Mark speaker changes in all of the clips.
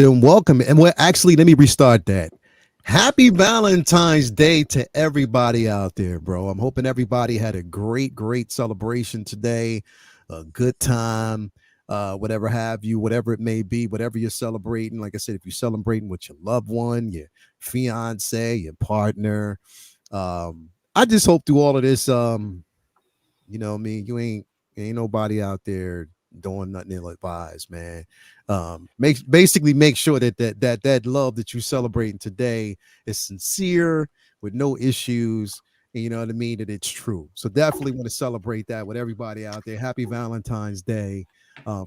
Speaker 1: and welcome. And well, actually, let me restart that. Happy Valentine's Day to everybody out there, bro. I'm hoping everybody had a great celebration today, a good time, whatever have you, whatever it may be, whatever you're celebrating. Like I said, if you're celebrating with your loved one, your fiance, your partner, I just hope through all of this, I mean, ain't nobody out there doing nothing ill advised, man. Make sure that love that you're celebrating today is sincere with no issues. And you know what I mean? That it's true. So definitely want to celebrate that with everybody out there. Happy Valentine's Day.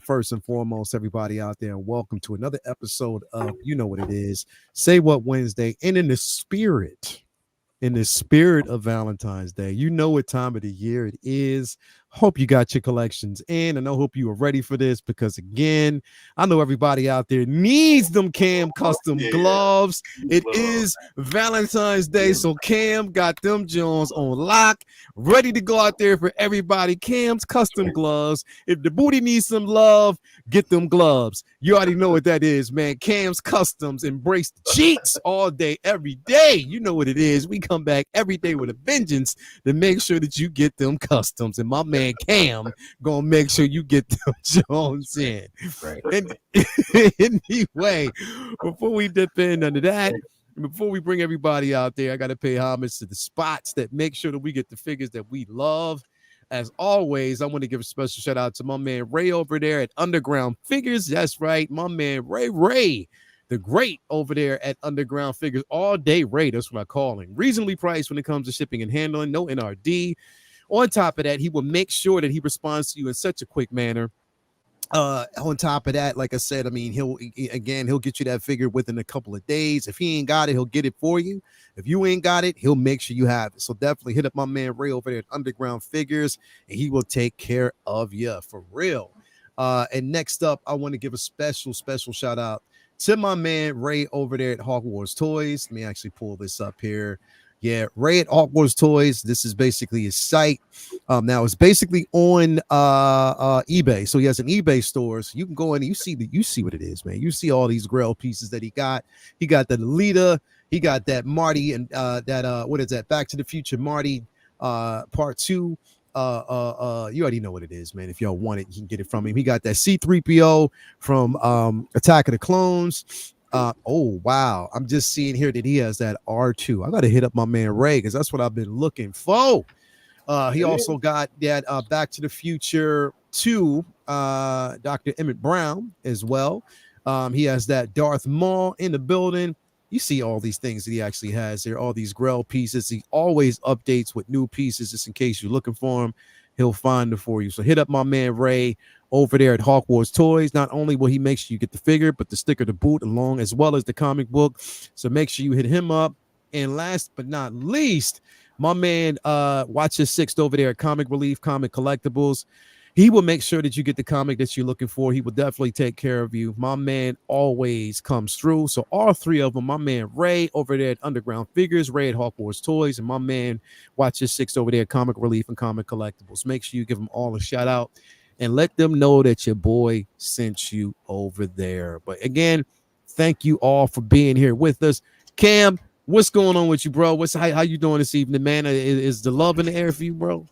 Speaker 1: First and foremost, everybody out there, and welcome to another episode of You Know What It Is. Say What Wednesday. And in the spirit of Valentine's Day. You know what time of the year it is. Hope you got your collections in, and I hope you are ready for this because, again, I know everybody out there needs them Cam custom gloves. It is Valentine's Day, so Cam got them Jones on lock, ready to go out there for everybody. Cam's custom gloves. If the booty needs some love, get them gloves. You already know what that is, man. Cam's Customs, embrace the cheats all day, every day. You know what it is. We come back every day with a vengeance to make sure that you get them customs. And my man Cam gonna make sure you get them Jones in.
Speaker 2: Right.
Speaker 1: And anyway, before we dip in under that, before we bring everybody out there, I got to pay homage to the spots that make sure that we get the figures that we love. As always, I want to give a special shout out to my man Ray over there at Underground Figures. That's right, my man Ray, the great over there at Underground Figures. All day Ray, that's what I call him. Reasonably priced when it comes to shipping and handling, no NRD. On top of that, he will make sure that he responds to you in such a quick manner. On top of that, like I said, I mean, he'll get you that figure within a couple of days. If he ain't got it, he'll get it for you. If you ain't got it, he'll make sure you have it. So definitely hit up my man Ray over there at Underground Figures, and he will take care of you for real. And next up, I want to give a special shout out to my man Ray over there at Hogwarts Toys. Let me actually pull this up here. Yeah, Ray at Hogwarts Toys. This is basically his site. Now it's basically on eBay. So he has an eBay store. So you can go in and you see what it is, man. You see all these Grail pieces that he got. He got the Lolita. He got that Marty and what is that? Back to the Future Marty part 2. You already know what it is, man. If y'all want it, you can get it from him. He got that C-3PO from Attack of the Clones. Oh wow, I'm just seeing here that he has that R2. I gotta hit up my man Ray because that's what I've been looking for. He also got that Back to the Future 2, Dr. Emmett Brown as well. He has that Darth Maul in the building. You see all these things that he actually has there, all these Grail pieces. He always updates with new pieces just in case you're looking for them. He'll find them for you. So hit up my man Ray over there at Hogwarts Toys. Not only will he make sure you get the figure, but the sticker to boot along as well as the comic book. So make sure you hit him up. And last but not least, my man Watch Your Sixth over there at Comic Relief, Comic Collectibles. He will make sure that you get the comic that you're looking for. He will definitely take care of you. My man always comes through. So all three of them, my man Ray over there at Underground Figures, Ray at Hogwarts Toys, and my man Watch Your Six over there at Comic Relief and Comic Collectibles. Make sure you give them all a shout out and let them know that your boy sent you over there. But again, thank you all for being here with us. Cam, what's going on with you, bro? How you doing this evening, man? Is the love in the air for you, bro?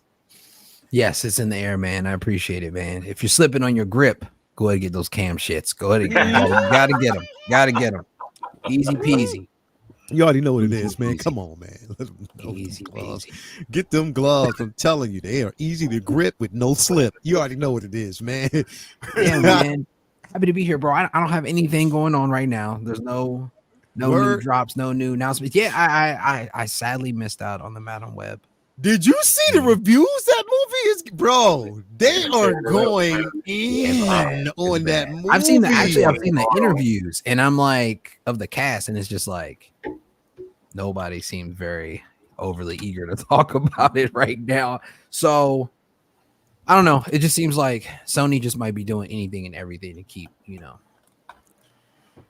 Speaker 2: Yes, it's in the air, man. I appreciate it, man. If you're slipping on your grip, go ahead and get those Cam shits. Go ahead and gotta get them. Gotta get them. Easy peasy.
Speaker 1: You already know what it is, man. Come on, man. Let them know
Speaker 2: Easy
Speaker 1: gloves.
Speaker 2: peasy.
Speaker 1: Get them gloves. I'm telling you, they are easy to grip with no slip. You already know what it is, man.
Speaker 2: Yeah, man. Happy to be here, bro. I don't have anything going on right now. There's no new drops, no new announcements. Yeah, I sadly missed out on the Madam Web.
Speaker 1: Did you see the reviews? That movie is, bro. They are going in on that movie.
Speaker 2: I've seen the interviews, and I'm like, of the cast, and it's just like nobody seems very overly eager to talk about it right now. So I don't know. It just seems like Sony just might be doing anything and everything to keep,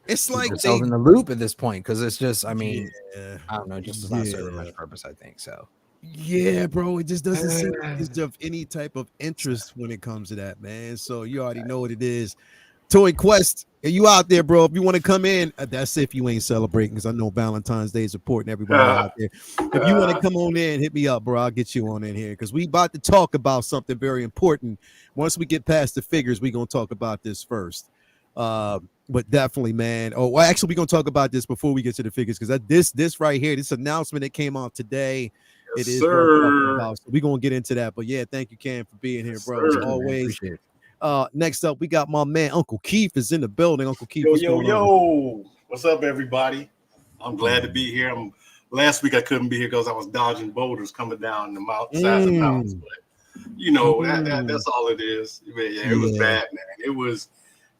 Speaker 1: it's like
Speaker 2: themselves in the loop at this point, because it's just, I mean, I don't know, it just does not serve much purpose, I think so.
Speaker 1: Yeah, bro, it just doesn't seem of any type of interest when it comes to that, man. So you already know what it is. Toy Quest, are you out there, bro? If you want to come in, that's if you ain't celebrating, because I know Valentine's Day is important. Everybody out there. If you want to come on in, hit me up, bro. I'll get you on in here because we about to talk about something very important. Once we get past the figures, we're gonna talk about this first. But definitely, man. Oh, well, actually, we're gonna talk about this before we get to the figures because this right here, this announcement that came out today,
Speaker 3: Yes,
Speaker 1: it is worth talking
Speaker 3: sir.
Speaker 1: about. So we're gonna get into that. But yeah, thank you, Cam, for being here,
Speaker 3: Yes,
Speaker 1: bro. As
Speaker 3: sir.
Speaker 1: always.
Speaker 2: Appreciate it.
Speaker 1: Next up, we got my man Uncle Keith is in the building. Uncle Keith,
Speaker 3: Yo,
Speaker 1: what's
Speaker 3: yo,
Speaker 1: going on?
Speaker 3: yo. What's up, everybody? I'm glad to be here. Last week I couldn't be here because I was dodging boulders coming down the sides of mountains. But that's all it is. But yeah, it was bad, man. It was.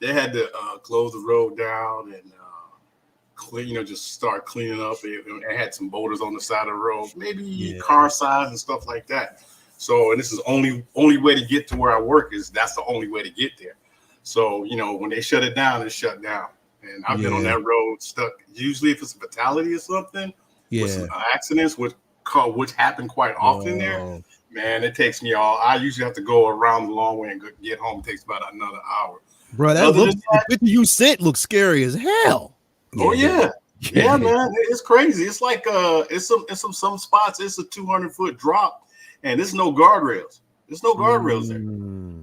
Speaker 3: They had to close the road down and clean, just start cleaning up. It had some boulders on the side of the road, maybe car size and stuff like that. So, and this is only way to get to where I work that's the only way to get there. So, when they shut it down, it's shut down. And I've been on that road stuck. Usually if it's a fatality or something, with some accidents, which happen quite often there, man, it takes me I usually have to go around the long way and get home. It takes about another hour.
Speaker 1: Bro, the picture you sent looks scary as hell.
Speaker 3: Oh yeah, man, it's crazy. It's like it's some spots. It's a 200-foot drop, and there's no guardrails. There's no guardrails there.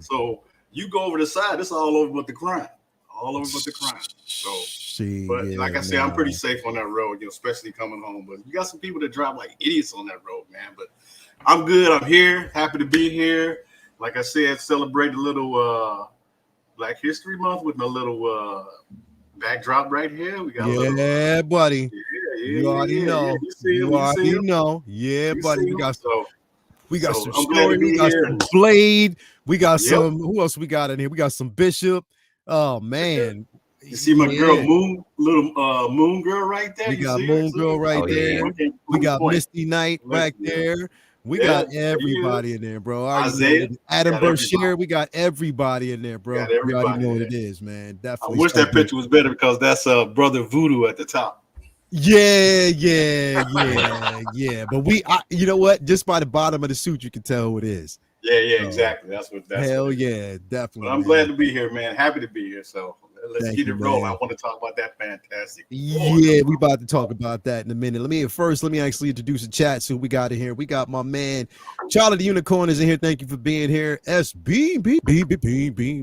Speaker 3: So you go over the side. It's all over but the crime. All over but the crime. So, like I said, I'm pretty safe on that road, especially coming home. But you got some people that drive like idiots on that road, man. But I'm good. I'm here. Happy to be here. Like I said, celebrate a little Black History Month with my little backdrop right here. We got
Speaker 1: buddy.
Speaker 3: You
Speaker 1: already know.
Speaker 3: You already
Speaker 1: know. Yeah, buddy. We got some
Speaker 3: I'm glad to be here.
Speaker 1: Some Blade. We got some. Who else we got in here? We got some Bishop. Oh man.
Speaker 3: You see my girl Moon, little Moon girl right there.
Speaker 1: We got Moon girl right there. We got Misty Knight back there. We got everybody in there, bro.
Speaker 3: Isaiah,
Speaker 1: Adam Berkshire, we got everybody in there, bro. You already know what it is, man. Definitely.
Speaker 3: I wish that picture was better because that's Brother Voodoo at the top.
Speaker 1: Yeah. But you know what? Just by the bottom of the suit, you can tell who it is.
Speaker 3: Yeah, exactly. That's
Speaker 1: hell yeah, definitely.
Speaker 3: But I'm glad to be here, man. Happy to be here. So let's get it rolling. I want to talk about that fantastic.
Speaker 1: Yeah, we about to talk about that in a minute. Let me actually introduce the chat. So we got in here. We got my man Charlie the Unicorn is in here. Thank you for being here. SB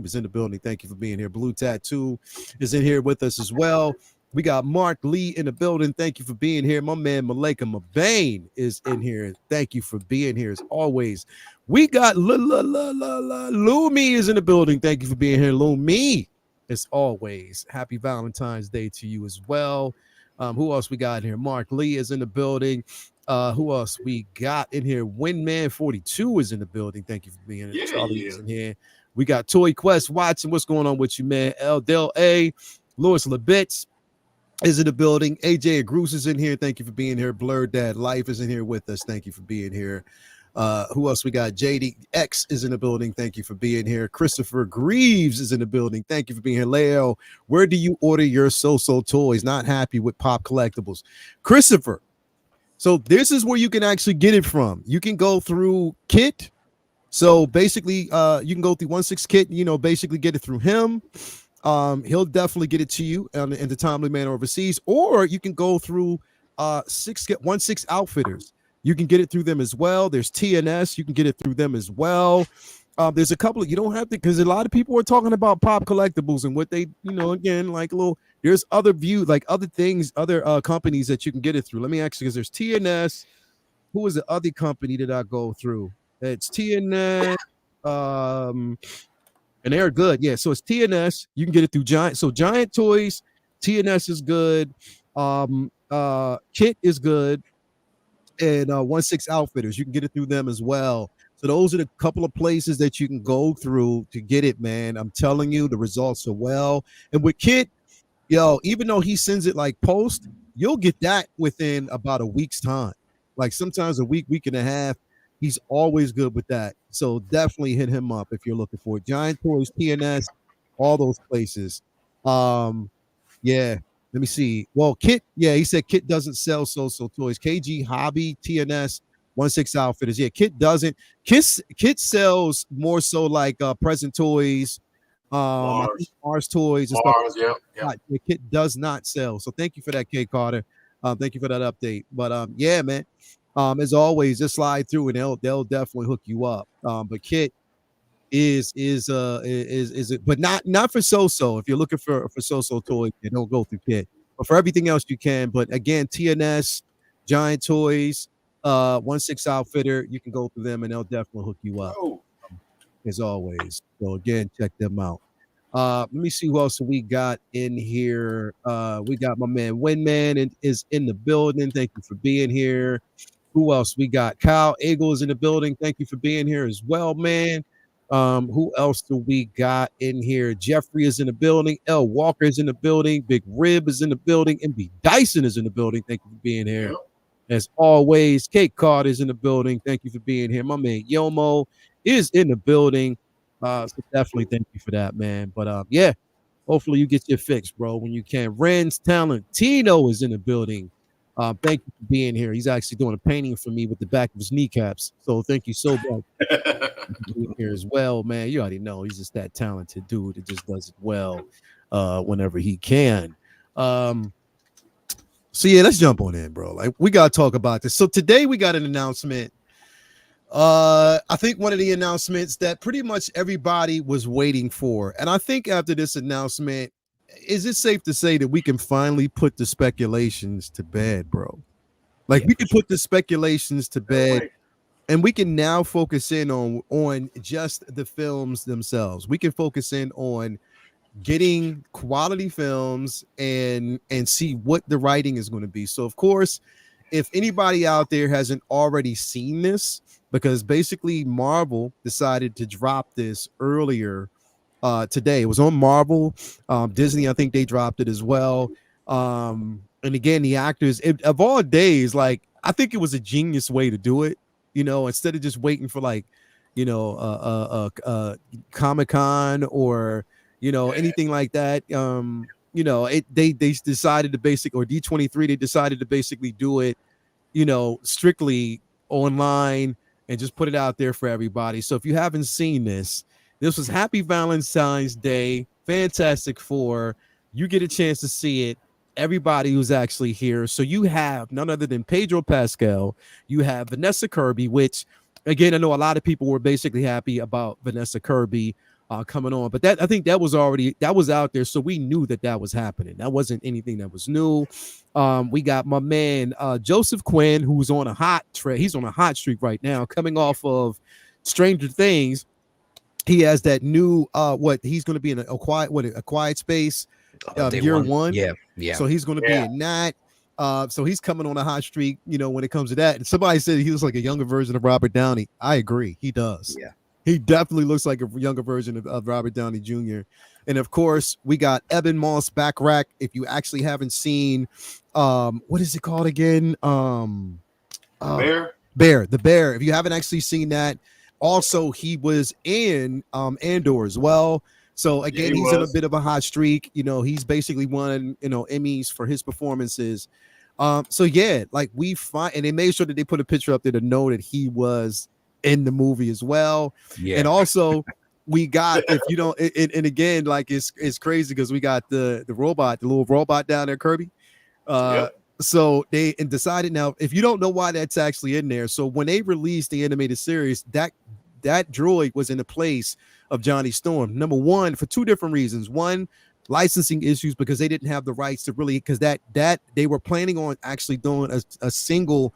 Speaker 1: is in the building. Thank you for being here. Blue Tattoo is in here with us as well. We got Mark Lee in the building. Thank you for being here. My man Malika Mabane is in here. Thank you for being here as always. We got Lumi is in the building. Thank you for being here, Lumi. As always, happy Valentine's Day to you as well. Who else we got in here? Mark Lee is in the building. Who else we got in here? Windman 42 is in the building. Thank you for being here. Charlie is in here. We got Toy Quest Watson. What's going on with you, man? L Del A, Louis Lebitz is in the building. AJ Agrus is in here. Thank you for being here. Blurred Dad Life is in here with us. Thank you for being here. Who else we got? JDX is in the building. Thank you for being here. Christopher Greaves is in the building. Thank you for being here. Leo, where do you order your so-so toys? Not happy with Pop Collectibles. Christopher, so this is where you can actually get it from. You can go through Kit. So basically, you can go through 16 Kit, basically get it through him. He'll definitely get it to you in the timely manner overseas, or you can go through 16 Outfitters. You can get it through them as well. There's TNS. You can get it through them as well. There's a couple of, you don't have to, because a lot of people are talking about Pop Collectibles and what they, again, like there's other other things, other companies that you can get it through. Let me actually, because there's TNS. Who is the other company that I go through? It's TNS. And they're good. Yeah. So it's TNS. You can get it through Giant. So Giant Toys, TNS is good. Kit is good. And 16 Outfitters, you can get it through them as well. So those are the couple of places that you can go through to get it, man. I'm telling you, the results are well. And with Kit, even though he sends it like post, you'll get that within about a week's time. Like sometimes a week and a half. He's always good with that. So definitely hit him up if you're looking for it. Giant Toys, TNS, all those places. Yeah. Let me see. Well, Kit, he said Kit doesn't sell so toys. KG Hobby, TNS, 16 Outfitters. Yeah, Kit doesn't. Kit sells more so like present toys, I think
Speaker 3: Mars.
Speaker 1: Mars toys and stuff.
Speaker 3: Mars. Yep.
Speaker 1: The kit does not sell. So thank you for that, K Carter. Thank you for that update. But yeah, man. As always, just slide through and they'll definitely hook you up. But kit is it, but not for so. If you're looking for so toys, you don't go through kit. But for everything else you can. But again, TNS, Giant Toys, 16 Outfitter, you can go through them and they'll definitely hook you up.
Speaker 3: Oh.
Speaker 1: As always. So again, check them out. Let me see who else we got in here. We got my man Windman is in the building. Thank you for being here. Who else? We got Kyle Eagle is in the building. Thank you for being here as well, man. Who else do we got in here? Jeffrey is in the building. L. Walker is in the building. Big Rib is in the building. MB Dyson is in the building. Thank you for being here.
Speaker 3: Yep.
Speaker 1: As always, Kate Card is in the building. Thank you for being here. My man Yomo is in the building. So definitely thank you for that, man. But yeah, hopefully you get your fix, bro, when you can. Ren's Talentino is in the building. Thank you for being here. He's actually doing a painting for me with the back of his kneecaps. So thank you so much for being here as well, man. You already know he's just that talented dude that just does it well whenever he can. So yeah, let's jump on in, bro. Like we gotta talk about this. So today we got an announcement. I think one of the announcements that pretty much everybody was waiting for. And I think after this announcement, is it safe to say that we can finally put the speculations to bed, bro? Like we can put the speculations to bed and we can now focus in on just the films themselves. We can focus in on getting quality films and see what the writing is going to be. So of course, if anybody out there hasn't already seen this, because basically Marvel decided to drop this earlier today. It was on Marvel. Disney, I think they dropped it as well. And again, the actors of all days, like I think it was a genius way to do it. You know, instead of just waiting for like, you know, Comic-Con or anything like that. They decided to or D23, they decided to basically do it, strictly online and just put it out there for everybody. So if you haven't seen this was Happy Valentine's Day, Fantastic Four. You get a chance to see it. Everybody who's actually here. So you have none other than Pedro Pascal. You have Vanessa Kirby, which again, I know a lot of people were basically happy about Vanessa Kirby coming on, but I think that was out there, so we knew that was happening. That wasn't anything that was new. We got my man Joseph Quinn, who's on a hot he's on a hot streak right now, coming off of Stranger Things. He has that new he's going to be in a quiet space year one.
Speaker 2: Yeah.
Speaker 1: So he's going to be in that. So he's coming on a hot streak, when it comes to that. And somebody said he looks like a younger version of Robert Downey. I agree, he does.
Speaker 2: Yeah.
Speaker 1: He definitely looks like a younger version of Robert Downey Jr. And of course, we got Eben Moss Backrack. If you actually haven't seen, what is it called again?
Speaker 3: Bear.
Speaker 1: The Bear. If you haven't actually seen that, also he was in Andor as well. So again, he's in a bit of a hot streak. He's basically won Emmys for his performances. So yeah, like and they made sure that they put a picture up there to know that he was in the movie as well. Yeah. And also we got, if you don't, and again, like it's crazy because we got the little robot down there, Kirby. So they decided, now if you don't know why that's actually in there, so when they released the animated series, that droid was in the place of Johnny Storm. Number one, for two different reasons. One, licensing issues, because they didn't have the rights to really, because that they were planning on actually doing a single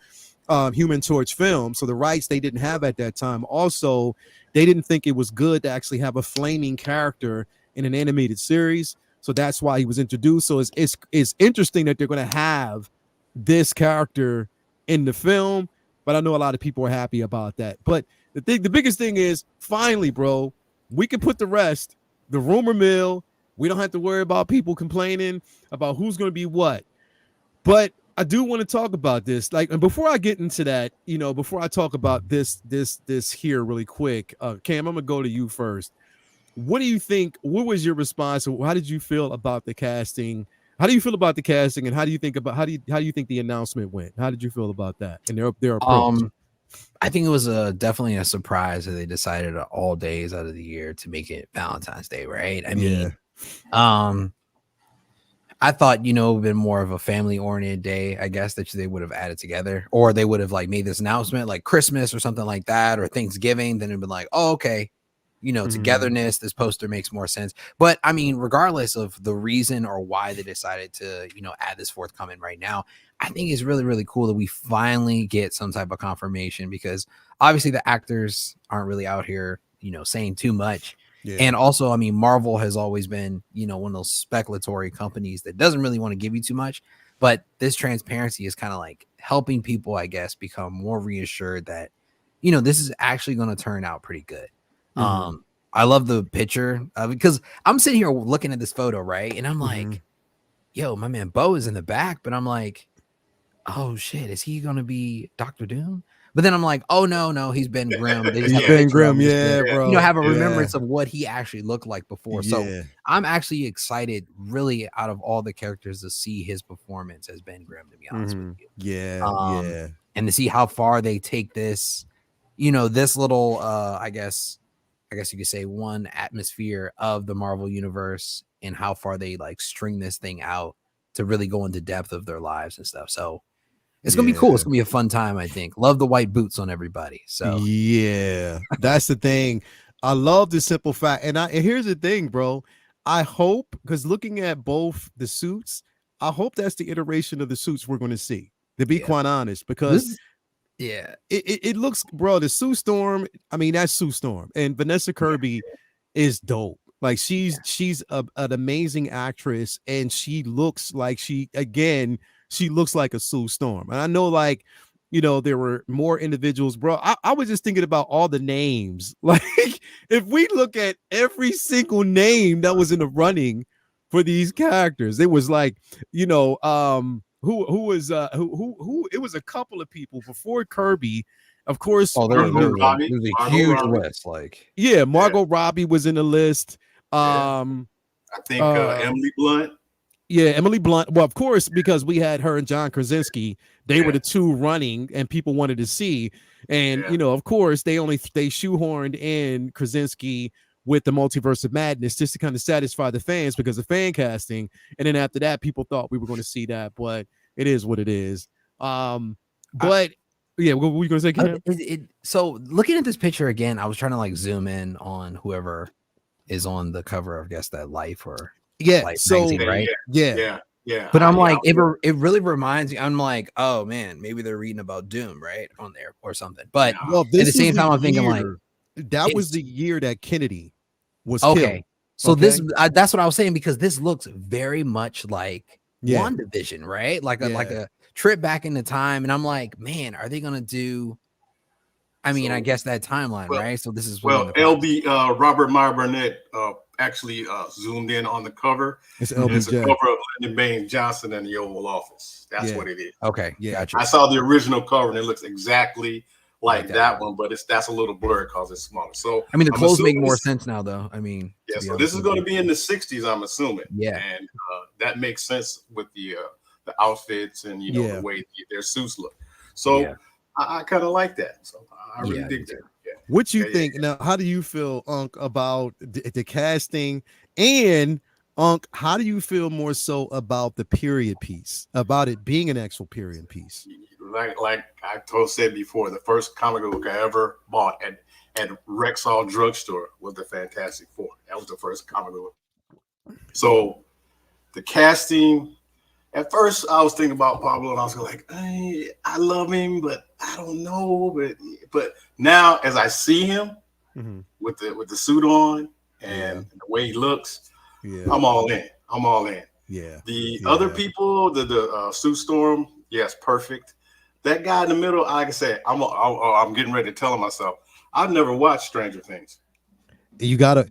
Speaker 1: Human Torch film, so the rights they didn't have at that time. Also, they didn't think it was good to actually have a flaming character in an animated series, so that's why he was introduced. So it's interesting that they're going to have this character in the film, but I know a lot of people are happy about that. But the biggest thing is, finally, bro, we can put the rumor mill. We don't have to worry about people complaining about who's going to be what. But I do want to talk about this. Like, and before I get into that, before I talk about this here really quick, Cam, I'm gonna go to you first. What do you think? What was your response? How did you feel about the casting? How do you feel about the casting, and how do you think the announcement went? How did you feel about that and their approach?
Speaker 2: I think it was definitely a surprise that they decided all days out of the year to make it Valentine's Day, right? I mean, I thought, it would have been more of a family-oriented day, I guess, that they would have added together, or they would have like made this announcement like Christmas or something like that, or Thanksgiving. Then it'd been like, oh, okay, togetherness. This poster makes more sense. But I mean, regardless of the reason or why they decided to, add this forthcoming right now, I think it's really, really cool that we finally get some type of confirmation, because obviously the actors aren't really out here, saying too much. Yeah. And also, I mean, Marvel has always been, one of those speculatory companies that doesn't really want to give you too much. But this transparency is kind of like helping people, I guess, become more reassured that, this is actually going to turn out pretty good. I love the picture because I'm sitting here looking at this photo, right? And I'm like, yo, my man Bo is in the back, but I'm like, oh shit, is he going to be Dr. Doom? But then I'm like, oh no, he's Ben Grimm. They just have
Speaker 1: Ben Grimm, bro.
Speaker 2: Have a remembrance of what he actually looked like before. So I'm actually excited, really, out of all the characters, to see his performance as Ben Grimm, to be honest with you. And to see how far they take this, this little, I guess you could say, one atmosphere of the Marvel universe, and how far they like string this thing out to really go into depth of their lives and stuff. So it's going to be cool. It's going to be a fun time, I think. Love the white boots on everybody. So
Speaker 1: yeah, that's the thing. I love the simple fact. And here's the thing, bro. I hope, because looking at both the suits, I hope that's the iteration of the suits we're going to see, to be quite honest, because it looks, bro, the Sue Storm, I mean, that's Sue Storm, and Vanessa Kirby is dope. Like she's an amazing actress, and she looks like she looks like a Sue Storm. And I know, like, there were more individuals, bro. I was just thinking about all the names. Like, if we look at every single name that was in the running for these characters, it was like, who it was a couple of people before Kirby. Of course,
Speaker 2: there's a huge list. Like,
Speaker 1: Margot Robbie was in the list.
Speaker 3: I think Emily Blunt.
Speaker 1: Yeah, Emily Blunt. Well, of course, because we had her and John Krasinski. They were the two running, and people wanted to see. And of course, they shoehorned in Krasinski with the Multiverse of Madness just to kind of satisfy the fans because of fan casting. And then after that, people thought we were going to see that, but it is what it is. But what were you going to say, Cam?
Speaker 2: So looking at this picture again, I was trying to like zoom in on whoever is on the cover of, I guess, that Life or Life magazine, right?
Speaker 3: Yeah.
Speaker 2: But I'm like, it really reminds me. I'm like, oh man, maybe they're reading about Doom right on there or something. But at the same time, I'm thinking like,
Speaker 1: that was the year that Kennedy was
Speaker 2: killed. So
Speaker 1: this,
Speaker 2: that's what I was saying, because this looks very much like WandaVision, right? Like a trip back into time. And I'm like, man, are they gonna do? I mean, I guess that timeline, right? So this is
Speaker 3: LB Robert Meyer Burnett actually zoomed in on the cover.
Speaker 1: It's
Speaker 3: a cover of Lyndon Baines Johnson in the Oval Office. That's what it is.
Speaker 2: Okay, gotcha.
Speaker 3: I saw the original cover and it looks exactly like that one, but that's a little blurry because it's smaller. So
Speaker 2: I mean, the clothes make more sense now, though. I mean,
Speaker 3: so this is going to be in the 60s, I'm assuming.
Speaker 2: Yeah,
Speaker 3: and that makes sense with the outfits and the way their suits look. So I kind of like that. So I really dig that.
Speaker 1: What you think now? How do you feel, Unc, about the casting? And Unc, how do you feel more so about the period piece, about it being an actual period piece?
Speaker 3: Like I said before, the first comic book I ever bought at Rexall Drugstore was the Fantastic Four. That was the first comic book. So the casting, at first I was thinking about Pablo, and I was like, hey, I love him, but I don't know. But now as I see him with the suit on and the way he looks, I'm all in.
Speaker 1: Yeah.
Speaker 3: The other people, the Sue Storm, yes, perfect. That guy in the middle, like I said, I'm getting ready to tell myself, I've never watched Stranger Things.
Speaker 1: You got,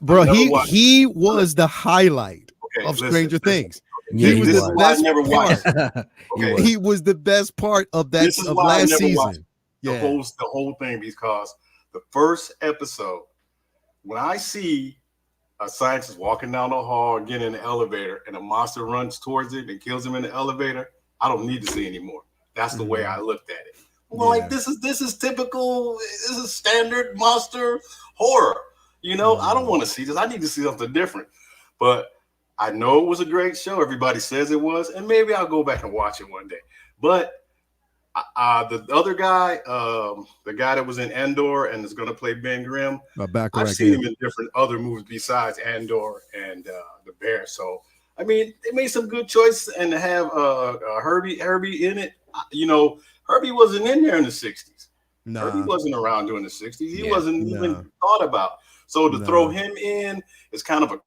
Speaker 1: bro. He was the highlight of Stranger Things.
Speaker 3: He was the best part.
Speaker 1: He was the best part of that of last season.
Speaker 3: The whole thing, because the first episode, when I see a scientist walking down the hall, getting in the elevator, and a monster runs towards him and kills him in the elevator, I don't need to see anymore. That's the way I looked at it. Well, like this is typical. This is standard monster horror. You know, I don't want to see this. I need to see something different. But I know it was a great show. Everybody says it was, and maybe I'll go back and watch it one day. But the other guy, the guy that was in Andor and is going to play Ben Grimm, I've seen him in different other movies besides Andor and The Bear. So, I mean, they made some good choices, and to have Herbie in it, you know, Herbie wasn't in there in the 60s. Nah. Herbie wasn't around during the 60s. He wasn't even thought about. So to throw him in is kind of a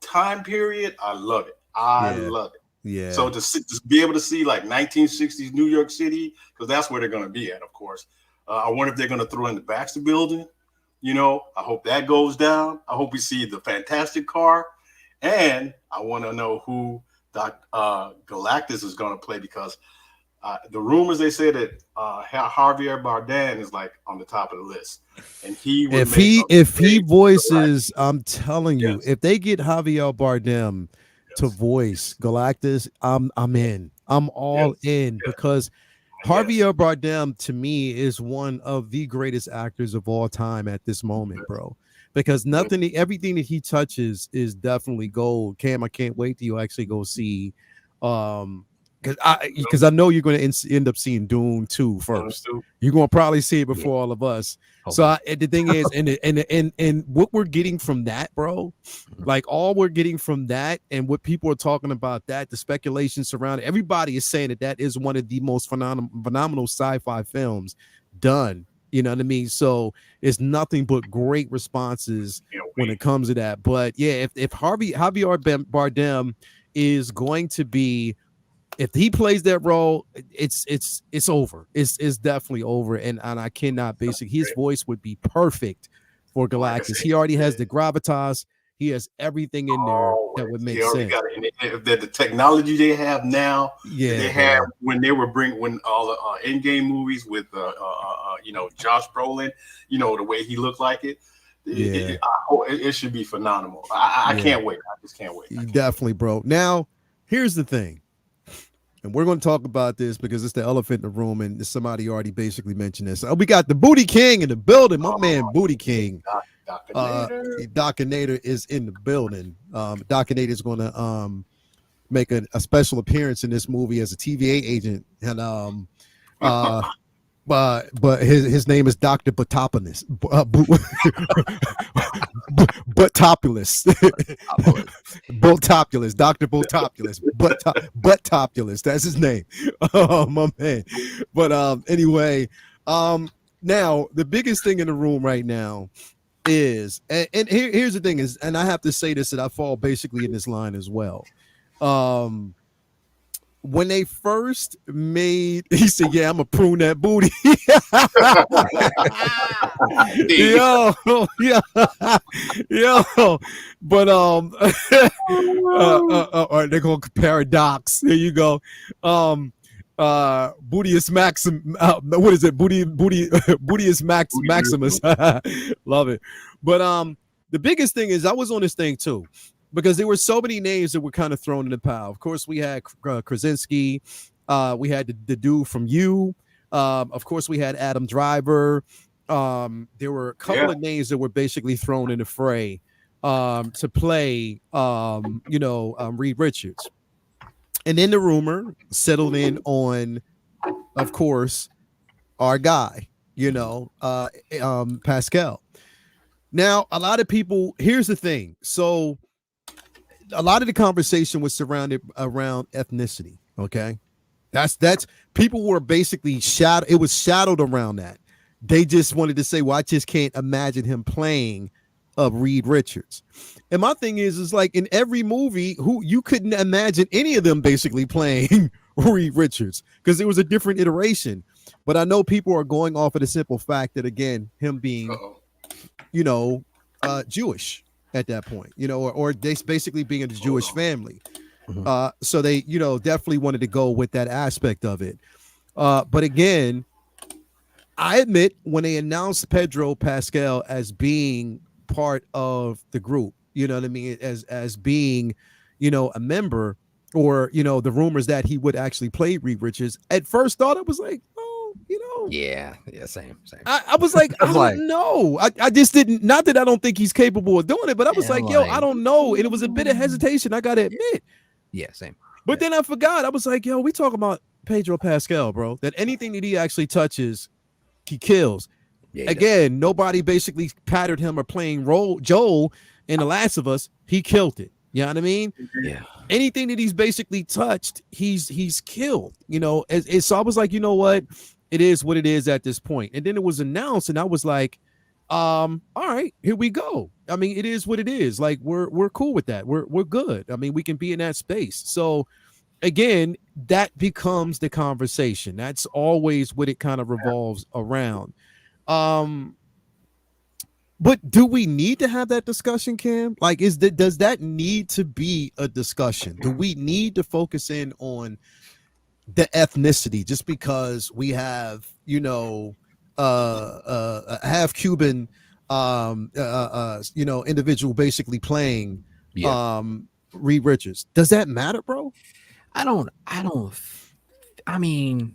Speaker 3: time period. I love it. I love it.
Speaker 1: Yeah.
Speaker 3: So to be able to see like 1960s New York City, because that's where they're going to be at, of course. I wonder if they're going to throw in the Baxter Building. You know, I hope that goes down. I hope we see the Fantastic Car, and I want to know who Galactus is going to play, because the rumors, they say that Javier Bardem is like on the top of the list, and if
Speaker 1: he voices, I'm telling you, if they get Javier Bardem to voice Galactus, I'm in. I'm all in, because Javier Bardem to me is one of the greatest actors of all time at this moment, bro. Because everything that he touches is definitely gold. Cam, I can't wait till you actually go see, because I know you're going to end up seeing Dune 2 first. You're going to probably see it before all of us. So the thing is, and what we're getting from that, bro, like all we're getting from that, and what people are talking about that, the speculation surrounding, everybody is saying that is one of the most phenomenal sci-fi films done. You know what I mean? So it's nothing but great responses when it comes to that. But yeah, if Javier Bardem is going to be, if he plays that role, it's over. It's definitely over. And I cannot his voice would be perfect for Galactus. He already has the gravitas. He has everything in there that would make sense.
Speaker 3: The technology they have now, they had when they were when all the Endgame movies with Josh Brolin, the way he looked like it. It should be phenomenal. I can't wait. I just can't wait.
Speaker 1: Definitely, bro. Now, here's the thing. And we're going to talk about this because it's the elephant in the room, and somebody already basically mentioned this. We got the Booty King in the building. My man, Booty King. Doc Nader is in the building. Doc Nader is going to make a special appearance in this movie as a TVA agent, and but his name is Dr. Butopulus. Butopulus. Butopulus. Dr. Butopulus. Butopulus. That's his name. Oh, my man. But anyway, now the biggest thing in the room right now is, and here's the thing is, and I have to say this, that I fall basically in this line as well. When they first made, he said, "Yeah, I'm gonna prune that booty." yo. But they're gonna paradox. There you go. Bootius Maxim. What is it? Bootius Maximus. Love it. But the biggest thing is, I was on this thing too, because there were so many names that were kind of thrown in the pile. Of course, we had Krasinski. We had the dude from You. Of course, we had Adam Driver. There were a couple of names that were basically thrown in the fray to play, Reed Richards. And then the rumor settled in on, of course, our guy, Pascal. Now, a lot of people, here's the thing. So, a lot of the conversation was surrounded around ethnicity. Okay, that's people were basically it was shadowed around that. They just wanted to say, well, I just can't imagine him playing Reed Richards. And my thing is like in every movie, who you couldn't imagine any of them basically playing Reed Richards, because there was a different iteration. But I know people are going off of the simple fact that, again, him being, Jewish at that point, or they basically being a Jewish family. So they, definitely wanted to go with that aspect of it. But again, I admit, when they announced Pedro Pascal as being part of the group, you know what I mean, as being, a member, or the rumors that he would actually play Reed Richards, at first thought I was like, oh,
Speaker 2: Yeah, same.
Speaker 1: I was like,
Speaker 2: I
Speaker 1: I
Speaker 2: was
Speaker 1: don't
Speaker 2: like,
Speaker 1: know. I just didn't, not that I don't think he's capable of doing it, but I was
Speaker 2: yeah,
Speaker 1: like, yo, I don't know. And it was a bit of hesitation, I gotta admit.
Speaker 2: yeah, same.
Speaker 1: But then I forgot. I was like, yo, we talking about Pedro Pascal, bro. That anything that he actually touches, he kills.
Speaker 2: Yeah, he
Speaker 1: Again, nobody basically pattered him or playing Joel in The Last of Us. He killed it. You know what I mean?
Speaker 2: Yeah.
Speaker 1: Anything that he's basically touched, he's killed. So I was like, you know what? It is what it is at this point. And then it was announced, and I was like, all right, here we go. I mean, it is what it is. Like, we're cool with that. We're good. I mean, we can be in that space. So again, that becomes the conversation. That's always what it kind of revolves around. But do we need to have that discussion, Cam? Like, does that need to be a discussion? Do we need to focus in on the ethnicity just because we have, a half Cuban, individual basically playing Reed Richards? Does that matter, bro?
Speaker 2: I mean,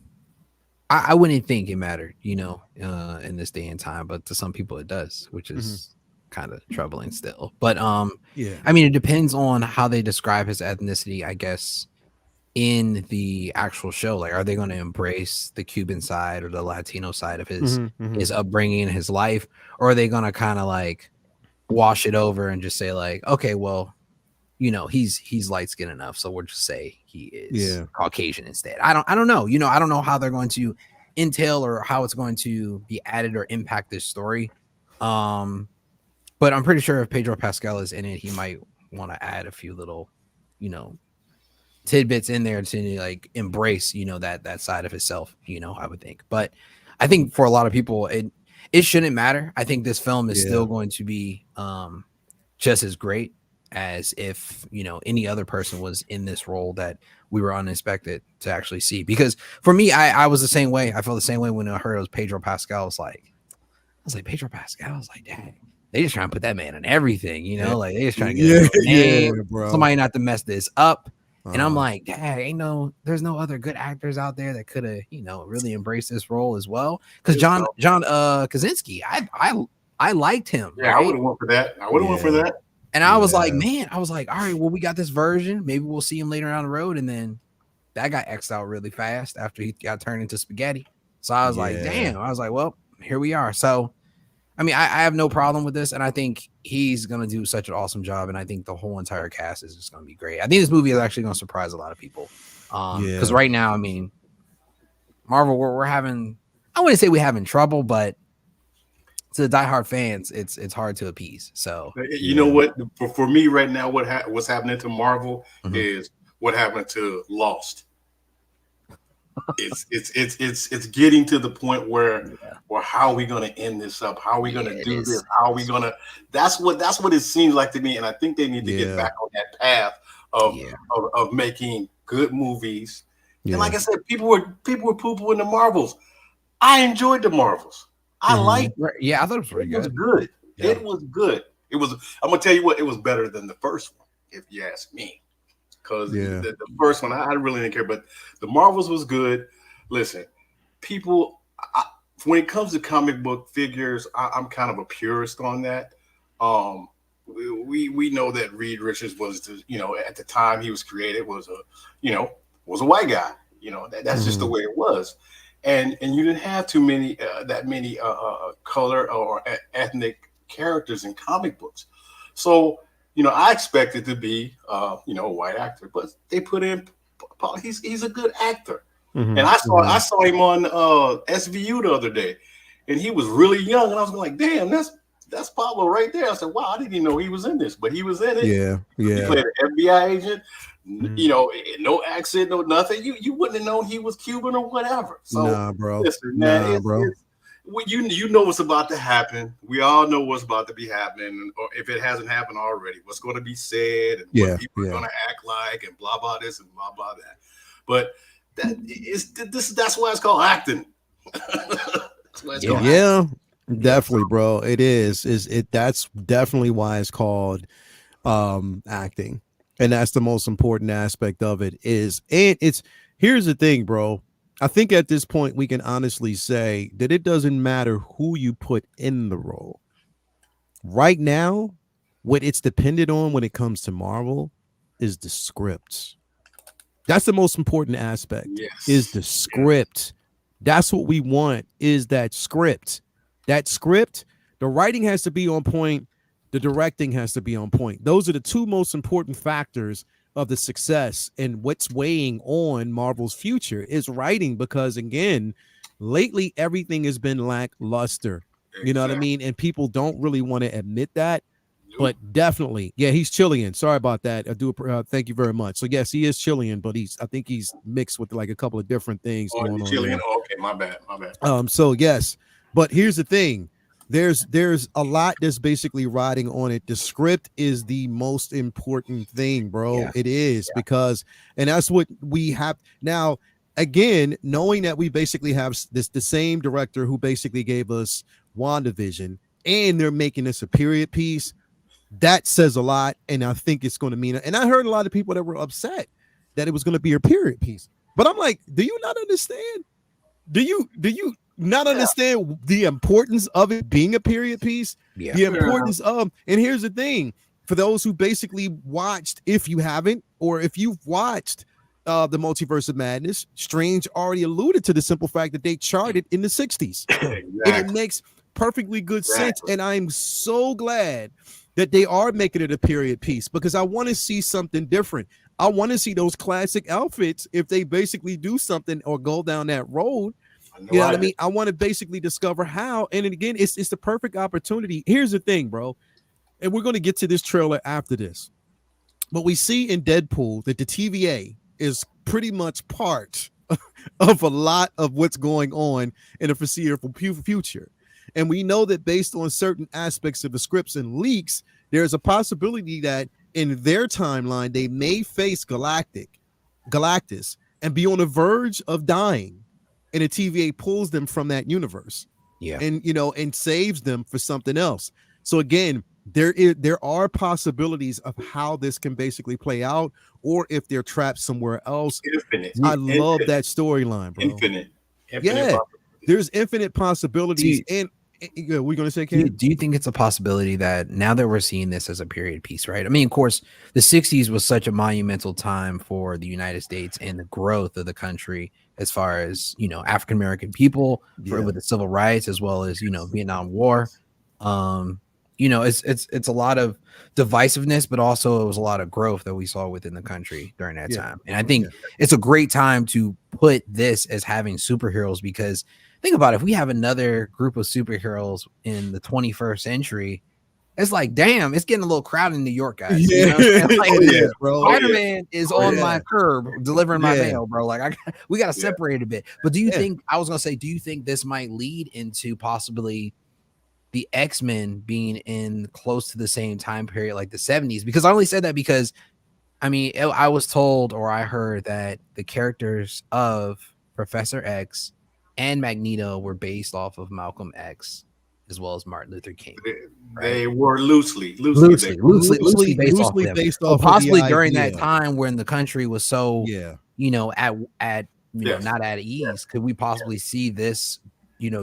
Speaker 2: I wouldn't think it mattered, in this day and time, but to some people it does, which is kind of troubling still. But
Speaker 1: yeah,
Speaker 2: I mean, it depends on how they describe his ethnicity, I guess, in the actual show. Like, are they going to embrace the Cuban side or the Latino side of his upbringing, his life, or are they going to kind of like wash it over and just say like, okay, well, he's light skinned enough, so we'll just say he is Caucasian instead. I don't know. I don't know how they're going to entail or how it's going to be added or impact this story. But I'm pretty sure if Pedro Pascal is in it, he might want to add a few little, tidbits in there to like embrace, that side of himself, I would think. But I think for a lot of people, it shouldn't matter. I think this film is still going to be just as great as if any other person was in this role that we were unexpected to actually see. Because for me, I was the same way. I felt the same way when I heard it was Pedro Pascal. I was like Pedro Pascal. I was like, dang, they just trying to put that man in everything, like they just trying to get a name,
Speaker 1: bro.
Speaker 2: Somebody not to mess this up. And I'm like, dang, there's no other good actors out there that could have, really embraced this role as well. Because John Krasinski, I liked him.
Speaker 3: Yeah, right? I would have went for that. Went for that.
Speaker 2: And I was like, man, all right, well, we got this version. Maybe we'll see him later down the road. And then that got X'd out really fast after he got turned into spaghetti. So I was like, damn. I was like, well, here we are. So, I mean, I have no problem with this. And I think he's going to do such an awesome job. And I think the whole entire cast is just going to be great. I think this movie is actually going to surprise a lot of people. Because right now, I mean, Marvel, we're having, I wouldn't say we're having trouble, but to the diehard fans, it's hard to appease. So
Speaker 3: you know what? For me right now, what's happening to Marvel is what happened to Lost. It's getting to the point where how are we going to end this up? How are we going to do this? How are we going to? That's what it seems like to me. And I think they need to get back on that path of making good movies. And like I said, people were poo-pooing the Marvels. I enjoyed the Marvels. I liked it.
Speaker 2: Yeah, I thought it was pretty good.
Speaker 3: It was good. Yeah. It was good. It was. I'm gonna tell you what. It was better than the first one, if you ask me. Because the first one, I really didn't care. But the Marvels was good. Listen, people. When it comes to comic book figures, I'm kind of a purist on that. We know that Reed Richards was, at the time he was created was a white guy. That's just the way it was. And you didn't have too many color or ethnic characters in comic books, so I expected to be a white actor, but they put in he's a good actor, and I saw him on SVU the other day, and he was really young, and I was like, damn, that's Pablo right there. I said, wow, I didn't even know he was in this, but he was in it.
Speaker 1: Yeah.
Speaker 3: He played an FBI agent. No accent, no nothing. You wouldn't have known he was Cuban or whatever. So,
Speaker 1: nah, bro.
Speaker 3: Listen, man, you know what's about to happen. We all know what's about to be happening, or if it hasn't happened already, what's going to be said and what people are going to act like, and blah blah this and blah blah that. But that's why it's called acting.
Speaker 1: Definitely, bro. It is. That's definitely why it's called acting. And that's the most important aspect of it is, and it's, here's the thing, bro. I think at this point we can honestly say that it doesn't matter who you put in the role. Right now, what it's dependent on when it comes to Marvel is the scripts. That's the most important aspect.
Speaker 3: Yes.
Speaker 1: Is the script. That's what we want, is that script. That script, the writing has to be on point, the directing has to be on point. Those are the two most important factors of the success, and what's weighing on Marvel's future is writing, because again, lately everything has been lackluster. You know what I mean? And people don't really want to admit that. But definitely, yeah, he's Chilean. Sorry about that. I do thank you very much. So yes, he is Chilean, but I think he's mixed with like a couple of different things going on.
Speaker 3: Chilean.
Speaker 1: There.
Speaker 3: Okay, my bad.
Speaker 1: So yes, but here's the thing: there's a lot that's basically riding on it. The script is the most important thing, bro. Yeah. It is, because, and that's what we have now. Again, knowing that we basically have the same director who basically gave us WandaVision, and they're making this a period piece. That says a lot, and I think it's going to mean it. And I heard a lot of people that were upset that it was going to be a period piece. But I'm like, do you not understand? Do you not understand the importance of it being a period piece? Yeah. The importance of, and here's the thing, for those who basically watched, if you haven't, or if you've watched the Multiverse of Madness, Strange already alluded to the simple fact that they charted in the 60s. Exactly. And it makes perfectly good sense. And I'm so glad that they are making it a period piece, because I want to see something different. I want to see those classic outfits if they basically do something or go down that road. You know what I mean? I want to basically discover how. And again, it's the perfect opportunity. Here's the thing, bro. And we're going to get to this trailer after this. But we see in Deadpool that the TVA is pretty much part of a lot of what's going on in the foreseeable future. And we know that based on certain aspects of the scripts and leaks, there's a possibility that in their timeline, they may face Galactus, and be on the verge of dying. And the TVA pulls them from that universe. Yeah. And, and saves them for something else. So again, there are possibilities of how this can basically play out, or if they're trapped somewhere else. Infinite. I love that storyline, bro. Infinite. Yeah. There's infinite possibilities. And we're going to say, Ken?
Speaker 2: Do you think it's a possibility that now that we're seeing this as a period piece, right? I mean, of course, the 60s was such a monumental time for the United States and the growth of the country as far as, African-American people with the civil rights, as well as, Vietnam War. It's a lot of divisiveness, but also it was a lot of growth that we saw within the country during that time. And I think it's a great time to put this as having superheroes, because think about it, if we have another group of superheroes in the 21st century, it's like, damn, it's getting a little crowded in New York, guys.
Speaker 1: Yeah.
Speaker 2: Spider-Man is on my curb delivering my mail, bro. Like, we got to separate a bit. But do you think, I was going to say, do you think this might lead into possibly the X-Men being in close to the same time period, like the 70s? Because I only said that because, I mean, I was told, or I heard that the characters of Professor X and Magneto were based off of Malcolm X as well as Martin Luther King.
Speaker 3: They were loosely based
Speaker 2: off possibly during that time when the country was so at not at ease. Could we possibly see this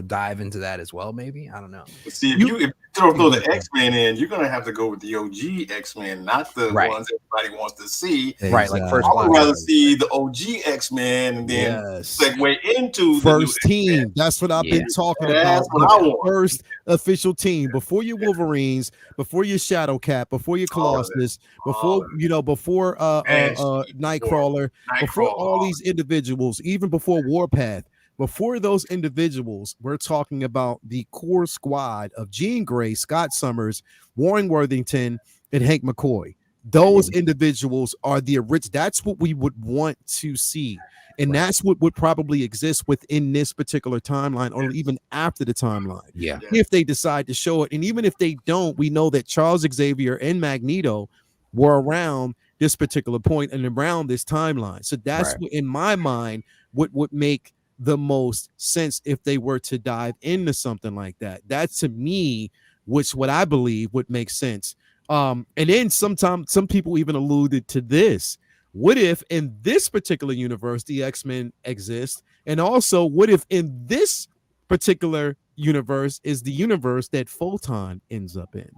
Speaker 2: dive into that as well? Maybe, I don't know.
Speaker 3: See, if you throw the X-Men in, you're gonna have to go with the OG X-Men, not the ones everybody wants to see.
Speaker 2: Right, like first.
Speaker 3: I would rather see the OG X-Men and then segue into
Speaker 1: first team. That's what I've been talking about.
Speaker 3: That's what I want.
Speaker 1: First official team, before your Wolverines, before your Shadowcat, before your Colossus, before Nightcrawler, before all these individuals, even before Warpath. Before those individuals, we're talking about the core squad of Jean Grey, Scott Summers, Warren Worthington, and Hank McCoy. Those individuals are the rich. That's what we would want to see. And that's what would probably exist within this particular timeline, or even after the timeline.
Speaker 2: Yeah.
Speaker 1: If they decide to show it. And even if they don't, we know that Charles Xavier and Magneto were around this particular point and around this timeline. So that's what, in my mind, what would make the most sense if they were to dive into something like that. That, to me, which what I believe would make sense. And then sometimes some people even alluded to this. What if in this particular universe the X-Men exist? And also, what if in this particular universe is the universe that Photon ends up in?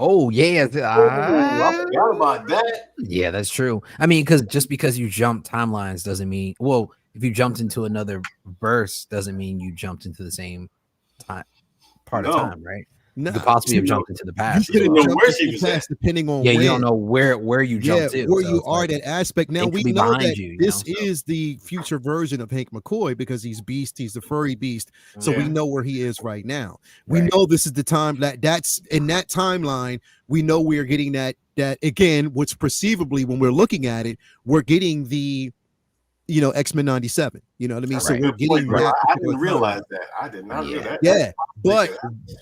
Speaker 2: Oh yeah,
Speaker 3: I forgot about that.
Speaker 2: yeah, that's true. I mean, because you jump timelines doesn't mean, well, if you jumped into another verse doesn't mean you jumped into the same time part of time, right? You could possibly have jumped into the past.
Speaker 1: You
Speaker 2: as
Speaker 1: could
Speaker 2: well.
Speaker 1: have jumped into the past depending on
Speaker 2: Yeah,
Speaker 1: when.
Speaker 2: you don't know where you jumped to,
Speaker 1: where
Speaker 2: so
Speaker 1: you
Speaker 2: it's
Speaker 1: are
Speaker 2: like,
Speaker 1: that aspect. Now
Speaker 2: it
Speaker 1: we
Speaker 2: could be
Speaker 1: know
Speaker 2: behind
Speaker 1: that
Speaker 2: you, you
Speaker 1: this
Speaker 2: know, so.
Speaker 1: is the future version of Hank McCoy because he's Beast, he's the furry beast. So we know where he is right now. We know this is the time that's in that timeline. We know we're getting that again, which perceivably when we're looking at it, we're getting the X-Men 97. You know what I mean? So we're getting that.
Speaker 3: I didn't realize that. I did not realize that.
Speaker 1: Yeah. But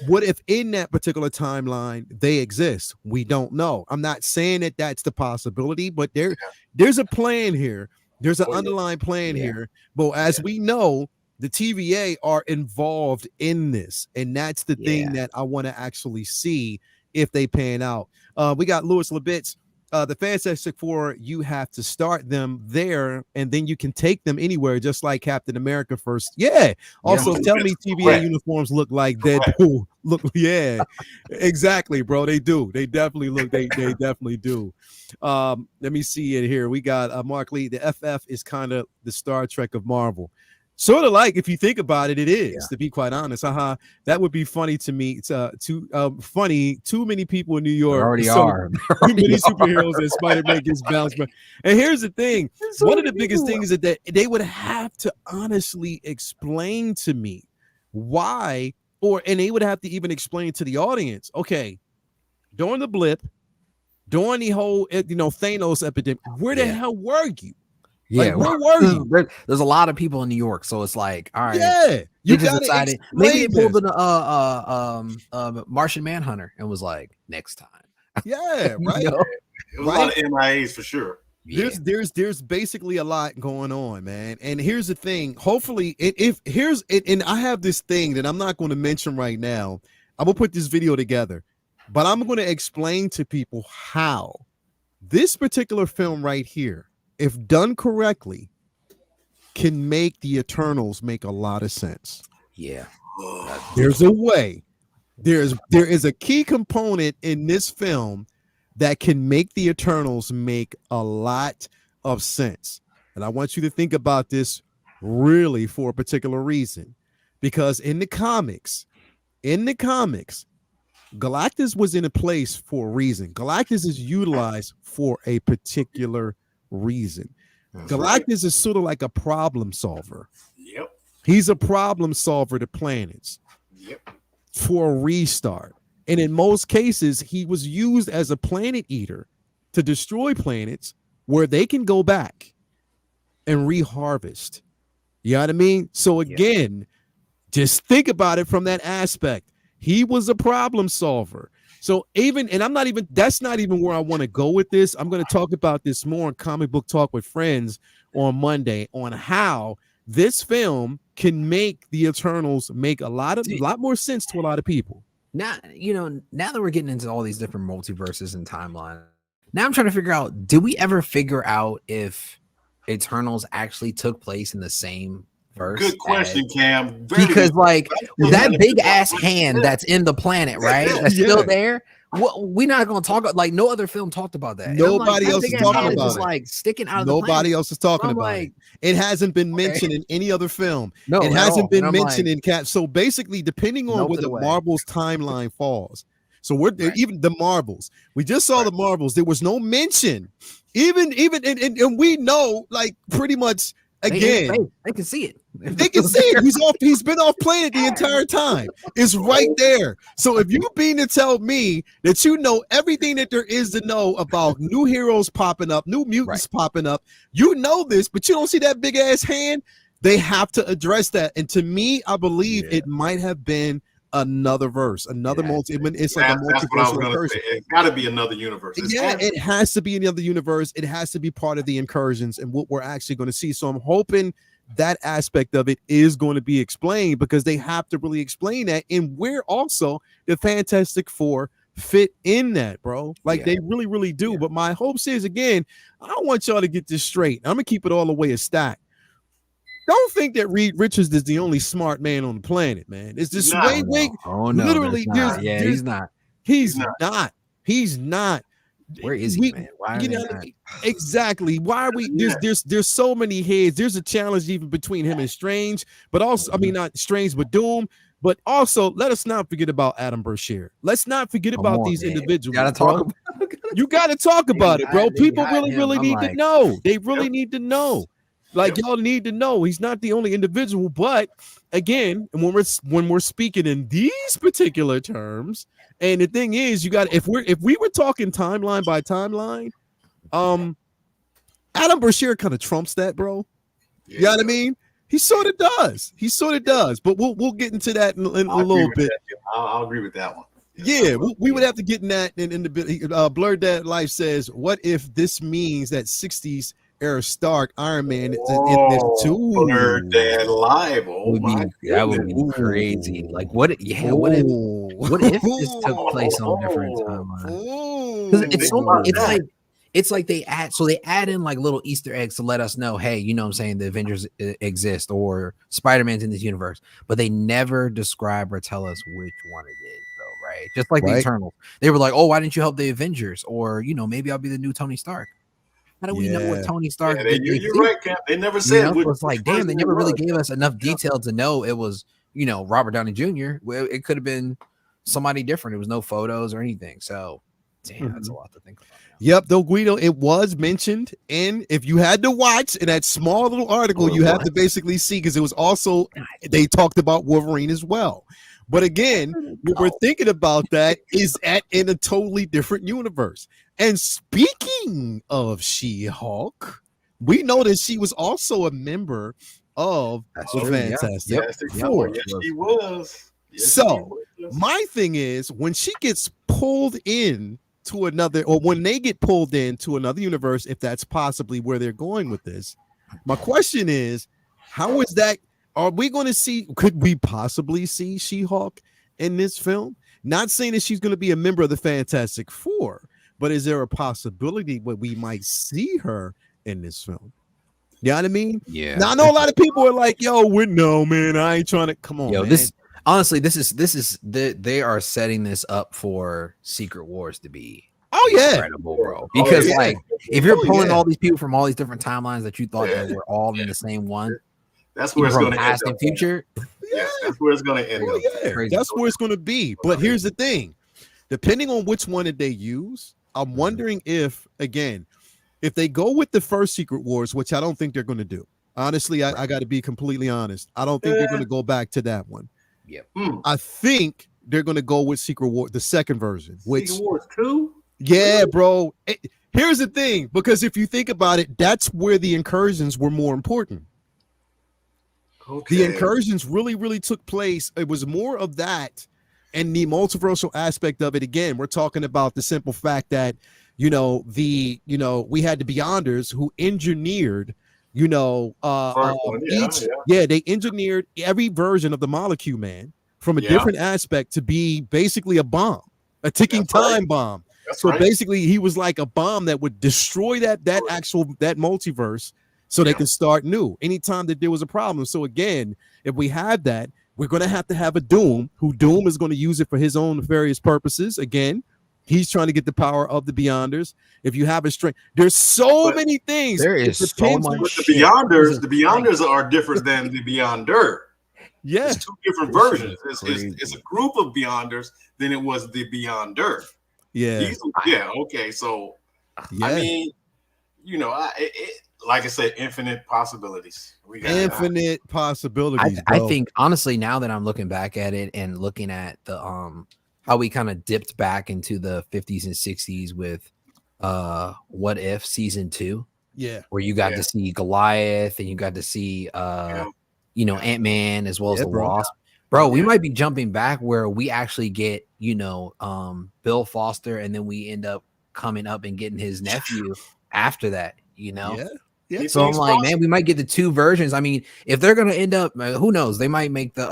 Speaker 1: what if in that particular timeline they exist? We don't know. I'm not saying that that's the possibility, but there's a plan here. There's an underlying plan here. But as we know, the TVA are involved in this, and that's the thing that I want to actually see if they pan out. We got Louis Labitz. The Fantastic Four, you have to start them there, and then you can take them anywhere, just like Captain America first. Yeah. Also, tell me TVA uniforms look like Deadpool. Look, exactly, bro. They do. They definitely look. They definitely do. Let me see it here. We got Mark Lee. The FF is kind of the Star Trek of Marvel. Sort of like, if you think about it, it is, to be quite honest. That would be funny to me. It's funny. Too many people in New York.
Speaker 2: Already are.
Speaker 1: Too many superheroes that Spider-Man gets bounced back. And here's the thing. One of the biggest things is that they would have to honestly explain to me why, and they would have to even explain to the audience, okay, during the blip, during the whole, Thanos epidemic, where the hell were you?
Speaker 2: Yeah,
Speaker 1: like, where were you?
Speaker 2: There's a lot of people in New York, so it's like, all right,
Speaker 1: you
Speaker 2: just decided maybe they pulled a Martian Manhunter and was like, next time.
Speaker 1: Yeah, right.
Speaker 3: It was a lot of MIAs for sure.
Speaker 1: There's basically a lot going on, man. And here's the thing. Hopefully, and I have this thing that I'm not going to mention right now. I'm gonna put this video together, but I'm going to explain to people how this particular film right here, if done correctly, can make the Eternals make a lot of sense.
Speaker 2: Yeah.
Speaker 1: There's a way. There is a key component in this film that can make the Eternals make a lot of sense. And I want you to think about this really for a particular reason. Because in the comics, Galactus was in a place for a reason. Galactus is utilized for a particular reason. Galactus is sort of like a problem solver.
Speaker 3: Yep.
Speaker 1: He's a problem solver to planets.
Speaker 3: Yep.
Speaker 1: For a restart. And in most cases, he was used as a planet eater to destroy planets where they can go back and reharvest. You know what I mean? So again, just think about it from that aspect. He was a problem solver. So that's not even where I want to go with this. I'm going to talk about this more in Comic Book Talk with Friends on Monday on how this film can make the Eternals make a lot more sense to a lot of people.
Speaker 2: Now that we're getting into all these different multiverses and timelines, now I'm trying to figure out, did we ever figure out if Eternals actually took place in the same verse?
Speaker 3: Good question, Cam.
Speaker 2: Because like that big ass hand that's in the planet, right? That's still there. We're not going to talk about, like, no other film talked about that.
Speaker 1: Nobody else is talking about it.
Speaker 2: Like sticking out of
Speaker 1: Nobody else is talking about it. It hasn't been mentioned in any other film.
Speaker 2: No,
Speaker 1: it hasn't been mentioned in Cap. So basically, depending on where the Marvel's timeline falls. So we're even the Marvels. We just saw the Marvels. There was no mention. Even and we know, like, pretty much again.
Speaker 2: They can see it.
Speaker 1: They can see it. He's been off planet the entire time. It's right there. So if you mean to tell me that you know everything that there is to know about new heroes popping up, new mutants popping up, you know this, but you don't see that big ass hand, they have to address that. And to me, I believe it might have been another verse, another it's like a multiverse.
Speaker 3: It's got to be another universe.
Speaker 1: It has to be another universe. It has to be part of the incursions and what we're actually going to see. So I'm hoping that aspect of it is going to be explained, because they have to really explain that, and where also the Fantastic Four fit in that, bro. Like
Speaker 2: Yeah.
Speaker 1: they really, really do. But my hopes is, again, I want y'all to get this straight. I'm gonna keep it all the way a stack. Don't think that Reed Richards is the only smart man on the planet, man. It's
Speaker 3: He's
Speaker 1: just
Speaker 3: not.
Speaker 1: way.
Speaker 2: Oh no,
Speaker 1: Literally,
Speaker 2: there's not. Yeah, he's not.
Speaker 1: He's not. He's not.
Speaker 2: Where is he, man? Why are
Speaker 1: you
Speaker 2: they
Speaker 1: know,
Speaker 2: not?
Speaker 1: exactly. Why are we? There's so many heads. There's a challenge even between him and Strange, but also, I mean, not Strange, but Doom. But also, let us not forget about Adam Brashear. Let's not forget about these individuals.
Speaker 2: You gotta talk about
Speaker 1: you got to talk about it, bro. People really need to know. They really need to know. Like y'all need to know he's not the only individual. But again, when we're speaking in these particular terms, and the thing is, you got if we were talking timeline by timeline, Adam Brashear kind of trumps that, bro. You know what I mean? He sort of does. But we'll get into that in a little bit.
Speaker 3: I'll agree with that one.
Speaker 1: Yeah, we would have to get in that in the bit. Blurred That Life says, what if this means that 60s era Stark Iron Man is in this too?
Speaker 3: Blurred That Life. Oh my,
Speaker 2: that would be crazy. Like what? Yeah, what if this took place on different timelines? Because it's like they add in like little Easter eggs to let us know, hey, you know what I'm saying, the Avengers exist or Spider-Man's in this universe, but they never describe or tell us which one it is, though, right? Just like the Eternals. They were like, oh, why didn't you help the Avengers? Or, you know, maybe I'll be the new Tony Stark. How do we know what Tony Stark did?
Speaker 3: You're right, Cap. They never said.
Speaker 2: So it's like, damn, they never really gave us enough detail to know it was, you know, Robert Downey Jr. Well, it could have been somebody different. It was no photos or anything. So, damn, that's a lot to think about.
Speaker 1: Yep, though, Guido, it was mentioned, and if you had to watch in that small little article, you have to basically see, because it was also, they talked about Wolverine as well. But again, what we're thinking about that is in a totally different universe. And speaking of She-Hulk, we know that she was also a member of the Fantastic Four.
Speaker 3: Yes, she was.
Speaker 1: So my thing is, when she gets pulled in to another, or when they get pulled into another universe, if that's possibly where they're going with this, my question is, how is that? Are we going to see? Could we possibly see She-Hulk in this film? Not saying that she's going to be a member of the Fantastic Four, but is there a possibility where we might see her in this film? You know what I mean?
Speaker 2: Yeah.
Speaker 1: Now I know a lot of people are like, "Yo, no, man, I ain't trying to." Come on, man.
Speaker 2: Honestly, they are setting this up for Secret Wars to be incredible, bro. Because like, if you're pulling all these people from all these different timelines that you thought that were all in the same one,
Speaker 3: that's where it's going to
Speaker 2: past and future.
Speaker 3: Yeah, that's where it's going to end up.
Speaker 1: That's where it's going to be. But here's the thing: depending on which one that they use, I'm wondering if, again, if they go with the first Secret Wars, which I don't think they're going to do. Honestly, I got to be completely honest. I don't think they're going to go back to that one.
Speaker 2: Yep.
Speaker 1: I think they're going to go with Secret War, the second version. Which,
Speaker 3: Secret Wars 2?
Speaker 1: Yeah, bro. Here's the thing, because if you think about it, that's where the incursions were more important. The incursions really took place. It was more of that, and the multiversal aspect of it. Again, we're talking about the simple fact that, we had the Beyonders who engineered, they engineered every version of the Molecule Man from a different aspect to be basically a bomb, a ticking time bomb. Basically, he was like a bomb that would destroy that multiverse, so they can start new anytime that there was a problem. So again, if we have that, we're going to have a Doom, who Doom is going to use it for his own nefarious purposes. Again, he's trying to get the power of the Beyonders. If you have a strength, there's many things.
Speaker 2: There is so much.
Speaker 3: The Beyonders are different than the Beyonder.
Speaker 1: Yeah,
Speaker 3: it's two different versions. It's a group of Beyonders than it was the Beyonder.
Speaker 1: Yeah.
Speaker 3: Okay. So, I mean, like I said, infinite possibilities. We got
Speaker 1: infinite possibilities.
Speaker 2: I think honestly, now that I'm looking back at it and looking at the how we kind of dipped back into the 50s and 60s with What If season 2.
Speaker 1: Yeah.
Speaker 2: Where you got to see Goliath and you got to see Ant-Man as well as the Wasp. Bro, we might be jumping back where we actually get, Bill Foster, and then we end up coming up and getting his nephew after that, Yeah. So I'm like, man, we might get the two versions. I mean, if they're gonna end up, who knows? They might make the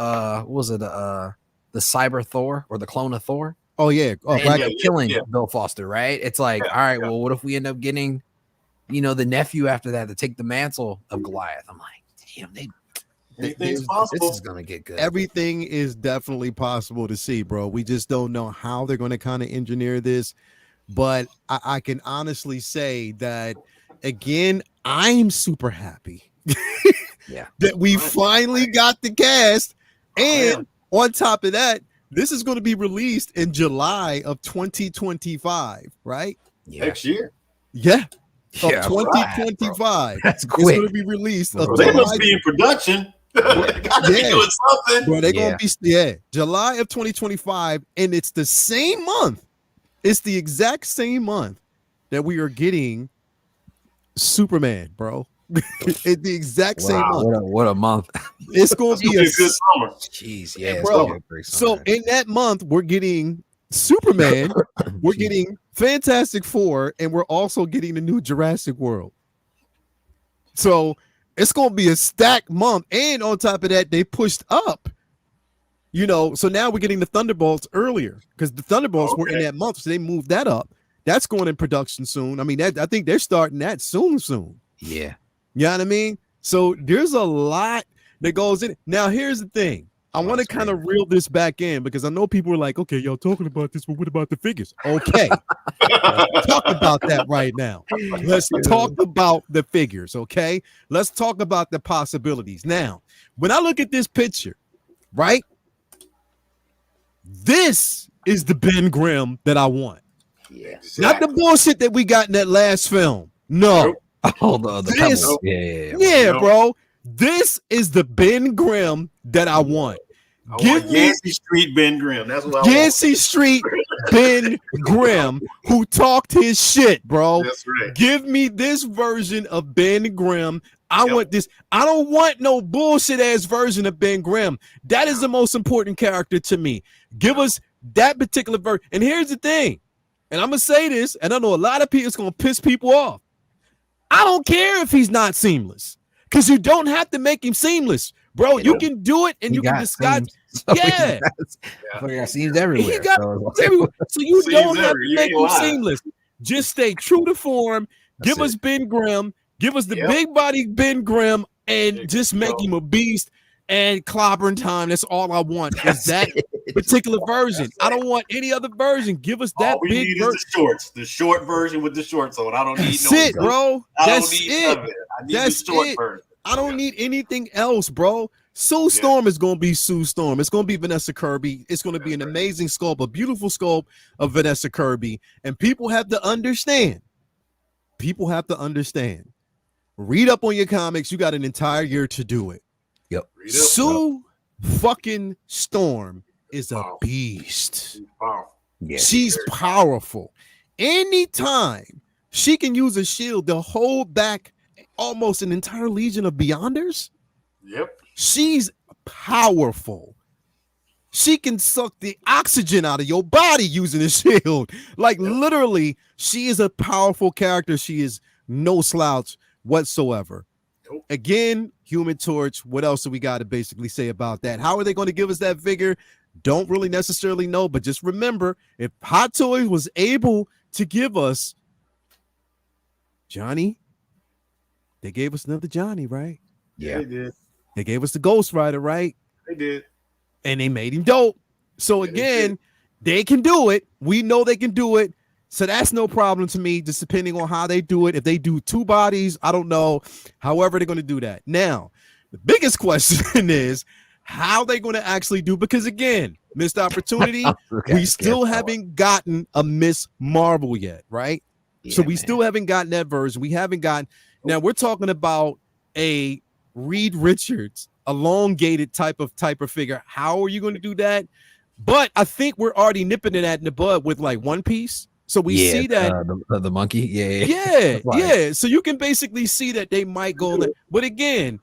Speaker 2: the Cyber Thor or the clone of Thor.
Speaker 1: Oh yeah. Oh,
Speaker 2: and
Speaker 1: Black.
Speaker 2: killing Bill Foster, right? It's like, all right,
Speaker 3: yeah.
Speaker 2: well, what if we end up getting, the nephew after that to take the mantle of Goliath? I'm like, damn,
Speaker 3: Anything's possible.
Speaker 2: this is gonna get good.
Speaker 1: Everything is definitely possible to see, bro. We just don't know how they're going to kind of engineer this. But I can honestly say that, again, I'm super happy
Speaker 2: Yeah.
Speaker 1: that we finally got the cast. And
Speaker 3: Yeah.
Speaker 1: on top of that, this is going to be released in July of 2025, right?
Speaker 2: Yeah.
Speaker 3: Next year.
Speaker 1: Yeah. Of
Speaker 2: Yeah,
Speaker 1: 2025.
Speaker 2: right, that's
Speaker 1: It's
Speaker 2: quick.
Speaker 1: going to be released.
Speaker 2: Bro,
Speaker 1: Of
Speaker 3: They
Speaker 1: July,
Speaker 3: must be in production. Gotta be
Speaker 1: Yeah.
Speaker 3: doing something.
Speaker 1: bro, they're going
Speaker 2: Yeah.
Speaker 1: to be, July of 2025. And it's the same month. It's the exact same month that we are getting Superman, bro. It's the exact same month.
Speaker 2: What a month.
Speaker 1: It's going to be
Speaker 3: It'll
Speaker 1: a
Speaker 3: be a good summer.
Speaker 2: Jeez, yeah,
Speaker 1: bro.
Speaker 2: it's gonna be a great
Speaker 1: So
Speaker 2: summer.
Speaker 1: in that month, we're getting Superman, we're getting Fantastic Four, and we're also getting the new Jurassic World. So it's going to be a stacked month. And on top of that, they pushed up. So now we're getting the Thunderbolts earlier because the Thunderbolts were in that month, so they moved that up. That's going in production soon. I mean, I think they're starting that soon.
Speaker 2: Yeah.
Speaker 1: You know what I mean? So there's a lot that goes in. Now, here's the thing. I want to kind of reel this back in because I know people are like, okay, y'all talking about this, but what about the figures? Okay. Let's talk about that right now. Let's talk about the figures, okay? Let's talk about the possibilities. Now, when I look at this picture, right? This is the Ben Grimm that I want.
Speaker 2: Yeah.
Speaker 1: Not the bullshit that we got in that last film. No.
Speaker 2: Oh, the
Speaker 1: This-
Speaker 2: pebbles. Yeah.
Speaker 1: Yeah, bro. This is the Ben Grimm that I want.
Speaker 3: I
Speaker 1: Give
Speaker 3: want
Speaker 1: me
Speaker 3: Yancey Street Ben Grimm. That's what I
Speaker 1: Yancey Street Ben Grimm who talked his shit, bro.
Speaker 3: want. That's right.
Speaker 1: Give me this version of Ben Grimm. I want this. I don't want no bullshit ass version of Ben Grimm. That is the most important character to me. Give us that particular version. And here's the thing, and I'm gonna say this, and I know a lot of people, it's gonna piss people off. I don't care if he's not seamless, because you don't have to make him seamless, bro. You can do it, and
Speaker 2: He
Speaker 1: you can
Speaker 2: got
Speaker 1: disguise.
Speaker 2: seams. So
Speaker 1: Yeah.
Speaker 2: he got seams everywhere.
Speaker 1: He got
Speaker 2: so,
Speaker 1: everywhere. So you
Speaker 3: Seems
Speaker 1: don't have
Speaker 3: every-
Speaker 1: to
Speaker 3: you
Speaker 1: make
Speaker 3: ain't
Speaker 1: him
Speaker 3: lying.
Speaker 1: seamless. Just stay true to form.
Speaker 2: That's
Speaker 1: Give us
Speaker 2: it.
Speaker 1: Ben Grimm. Give us the
Speaker 3: Yep.
Speaker 1: big body Ben Grimm, and
Speaker 3: There
Speaker 1: just
Speaker 3: you
Speaker 1: make
Speaker 3: go.
Speaker 1: him a beast and clobbering time. That's all I want. Is that particular version? I don't want any other version. Give us that
Speaker 3: All we
Speaker 1: big
Speaker 3: need
Speaker 1: version.
Speaker 3: is the shorts, the short version with the shorts on. I don't need
Speaker 1: That's
Speaker 3: no.
Speaker 1: it, bro.
Speaker 3: I
Speaker 1: That's
Speaker 3: don't need
Speaker 1: it.
Speaker 3: none of it. I need
Speaker 1: That's
Speaker 3: the short
Speaker 1: it.
Speaker 3: version.
Speaker 1: I don't need anything else, bro. Sue Storm is going to be Sue Storm. It's going to be Vanessa Kirby. It's going to be an amazing sculpt, a beautiful sculpt of Vanessa Kirby. And people have to understand. People have to understand. Read up on your comics. You got an entire year to do it.
Speaker 3: Read up.
Speaker 1: Sue fucking Storm is a
Speaker 3: Wow.
Speaker 1: beast.
Speaker 3: Wow.
Speaker 2: Yeah.
Speaker 1: She's powerful. Anytime she can use a shield to hold back almost an entire legion of Beyonders,
Speaker 3: Yep.
Speaker 1: she's powerful. She can suck the oxygen out of your body using a shield. Like literally, she is a powerful character. She is no slouch whatsoever.
Speaker 3: Nope.
Speaker 1: Again, Human Torch. What else do we got to basically say about that? How are they going to give us that figure? Don't really necessarily know, but just remember, if Hot Toys was able to give us Johnny, they gave us another Johnny, right?
Speaker 2: Yeah.
Speaker 3: They did.
Speaker 1: They gave us the Ghost Rider, right?
Speaker 3: They did.
Speaker 1: And they made him dope. So
Speaker 3: Yeah, they
Speaker 1: again, they can do it. We know they can do it. So that's no problem to me, just depending on how they do it. If they do two bodies, I don't know. However, they're going to do that. Now, the biggest question is how they going to actually do, because again, missed opportunity. We still haven't gotten a Miss Marvel yet, right? So we still haven't gotten that version. We haven't gotten. Now we're talking about a Reed Richards elongated type of figure. How are you going to do that? But I think we're already nipping it at in the bud with like One Piece. So we see that
Speaker 2: the monkey.
Speaker 1: yeah,
Speaker 2: Right.
Speaker 1: yeah. So you can basically see that they might go there. But again,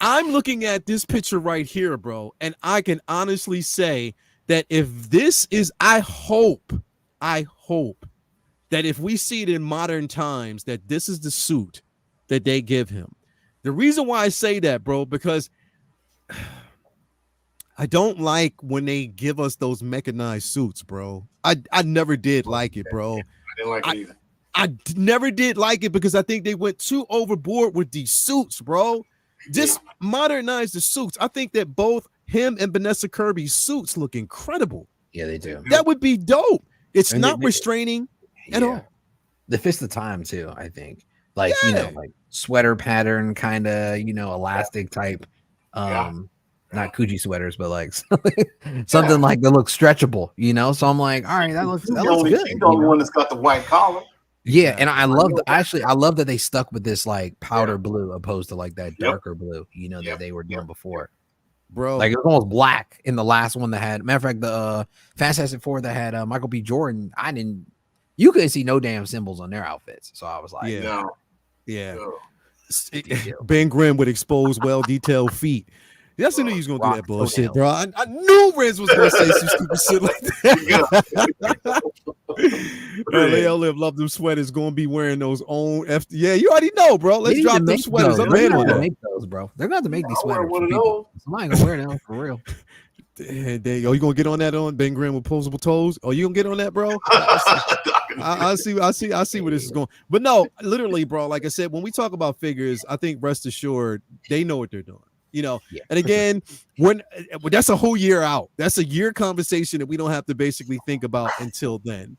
Speaker 1: I'm looking at this picture right here, bro, and I can honestly say that if this is, I hope that if we see it in modern times, that this is the suit that they give him. The reason why I say that, bro, because I don't like when they give us those mechanized suits, bro. I never did like it, bro.
Speaker 3: I didn't like it either.
Speaker 1: Never did like it because I think they went too overboard with these suits, bro. Just modernize the suits. I think that both him and Vanessa Kirby's suits look incredible.
Speaker 2: Yeah, they do.
Speaker 1: That would be dope. It's
Speaker 2: And
Speaker 1: not restraining at all.
Speaker 2: The fits the time too, I think. Like, you know, like sweater pattern, kind of, you know, elastic type. Not Coogee sweaters, but like something like that looks stretchable, you know. So I'm like, all right, that looks good.
Speaker 3: He's the only one that's got the white collar.
Speaker 2: Yeah, and I love I love that they stuck with this like powder blue opposed to like that darker blue, you know, that they were doing before.
Speaker 1: Bro,
Speaker 2: like it was almost black in the last one that had. Matter of fact, the Fantastic Four that had Michael B. Jordan, you couldn't see no damn symbols on their outfits. So I was like,
Speaker 1: Ben Grimm with exposed, well-detailed feet. Yes, I knew he was gonna do that bullshit, bro. I knew Renz was gonna say some stupid shit like that. Leo Live love them sweaters. Gonna be wearing those own Yeah, you already know, bro. Let's drop them sweaters. I'm in on that.
Speaker 2: Make those, bro. They're gonna have to make these sweaters.
Speaker 3: One of those.
Speaker 2: Somebody gonna wear them for real.
Speaker 1: You gonna get on that on Ben Grimm with posable toes? Oh, you gonna get on that, bro? I see where this is going. But no, literally, bro. Like I said, when we talk about figures, I think rest assured they know what they're doing. You know, and again, when that's a whole year out, that's a year conversation that we don't have to basically think about until then.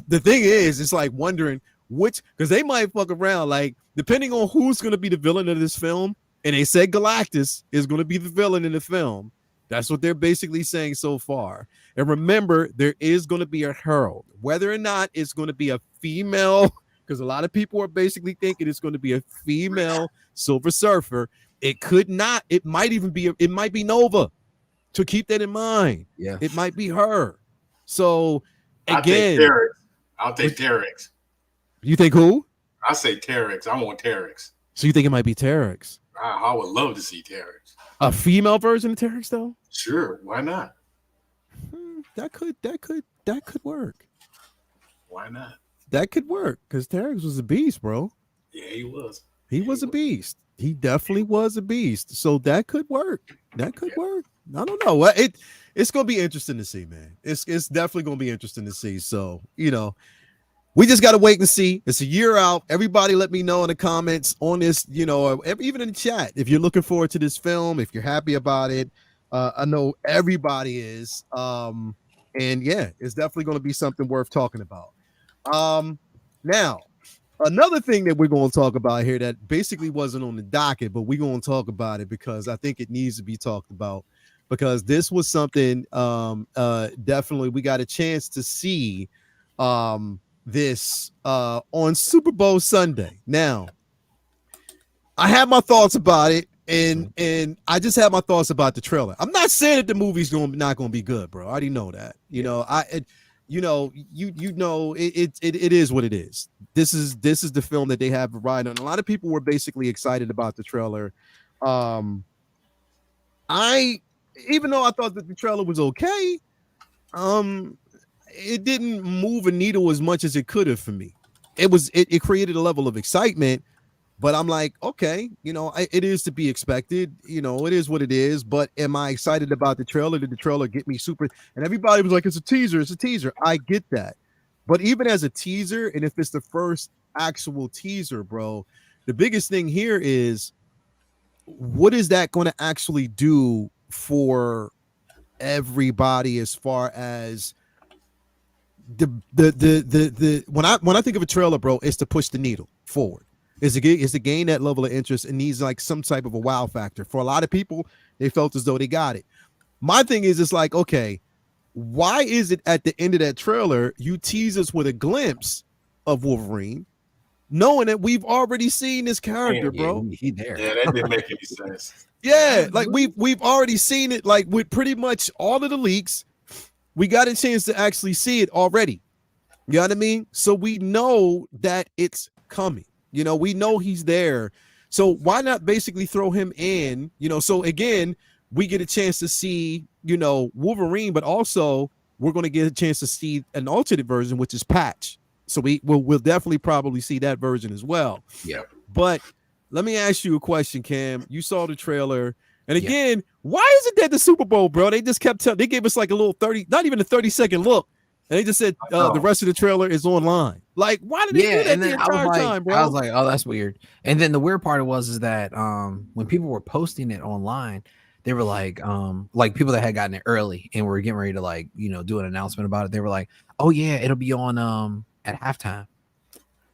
Speaker 1: The thing is, it's like wondering which, because they might fuck around, like depending on who's going to be the villain of this film. And they said Galactus is going to be the villain in the film. That's what they're basically saying so far. And remember, there is going to be a herald, whether or not it's going to be a female, because a lot of people are basically thinking it's going to be a female Silver Surfer. It could not. It might even be. It might be Nova. So keep that in mind.
Speaker 2: Yeah,
Speaker 1: it might be her. So again,
Speaker 3: I'll take Terex.
Speaker 1: You think who?
Speaker 3: I say Terex. I want Terex.
Speaker 1: So you think it might be Terex?
Speaker 3: I would love to see Terex.
Speaker 1: A female version of Terex, though.
Speaker 3: Sure, why not?
Speaker 1: That could work.
Speaker 3: Why not?
Speaker 1: That could work because Terex was a beast, bro.
Speaker 3: Yeah, he was.
Speaker 1: He was a beast. He definitely was a beast. So that could work. That could work. I don't know. It's gonna be interesting to see, man. It's definitely gonna be interesting to see. So, you know, we just gotta wait and see. It's a year out. Everybody let me know in the comments on this, you know, or even in the chat if you're looking forward to this film, if you're happy about it. I know everybody is. And yeah, it's definitely gonna be something worth talking about. Now, another thing that we're going to talk about here that basically wasn't on the docket, but we're going to talk about it because I think it needs to be talked about, because this was something definitely we got a chance to see this on Super Bowl Sunday. Now, I have my thoughts about it, and I just have my thoughts about the trailer. I'm not saying that the movie's not going to be good, bro. I already know that. You know, it is what it is. This is the film that they have riding on. A lot of people were basically excited about the trailer. Even though I thought that the trailer was okay, it didn't move a needle as much as it could have for me. It created a level of excitement, but I'm like, okay, you know, it is to be expected. You know, it is what it is. But am I excited about the trailer? Did the trailer get me super? And everybody was like, it's a teaser. It's a teaser. I get that. But even as a teaser, and if it's the first actual teaser, bro, the biggest thing here is what is that going to actually do for everybody as far as the when I think of a trailer, bro, it's to push the needle forward. Is to gain that level of interest and needs like some type of a wow factor. For a lot of people, they felt as though they got it. My thing is, it's like, okay, why is it at the end of that trailer you tease us with a glimpse of Wolverine, knowing that we've already seen this character, bro?
Speaker 2: He there.
Speaker 3: Yeah, that didn't make any sense.
Speaker 1: Yeah, like we've already seen it. Like with pretty much all of the leaks, we got a chance to actually see it already. You know what I mean? So we know that it's coming. You know, we know he's there. So why not basically throw him in? You know, so again, we get a chance to see, you know, Wolverine, but also we're going to get a chance to see an alternate version, which is Patch. So we'll definitely probably see that version as well.
Speaker 3: Yeah.
Speaker 1: But let me ask you a question, Cam. You saw the trailer. And again, why is it that the Super Bowl, bro? They just kept telling. They gave us like a little 30, not even a 30-second look, and they just said the rest of the trailer is online. Like, why did they do that
Speaker 2: and then
Speaker 1: the entire time, bro?
Speaker 2: I was like, oh, that's weird. And then the weird part was that when people were posting it online, they were like people that had gotten it early and were getting ready to like, you know, do an announcement about it. They were like, oh yeah, it'll be on at halftime.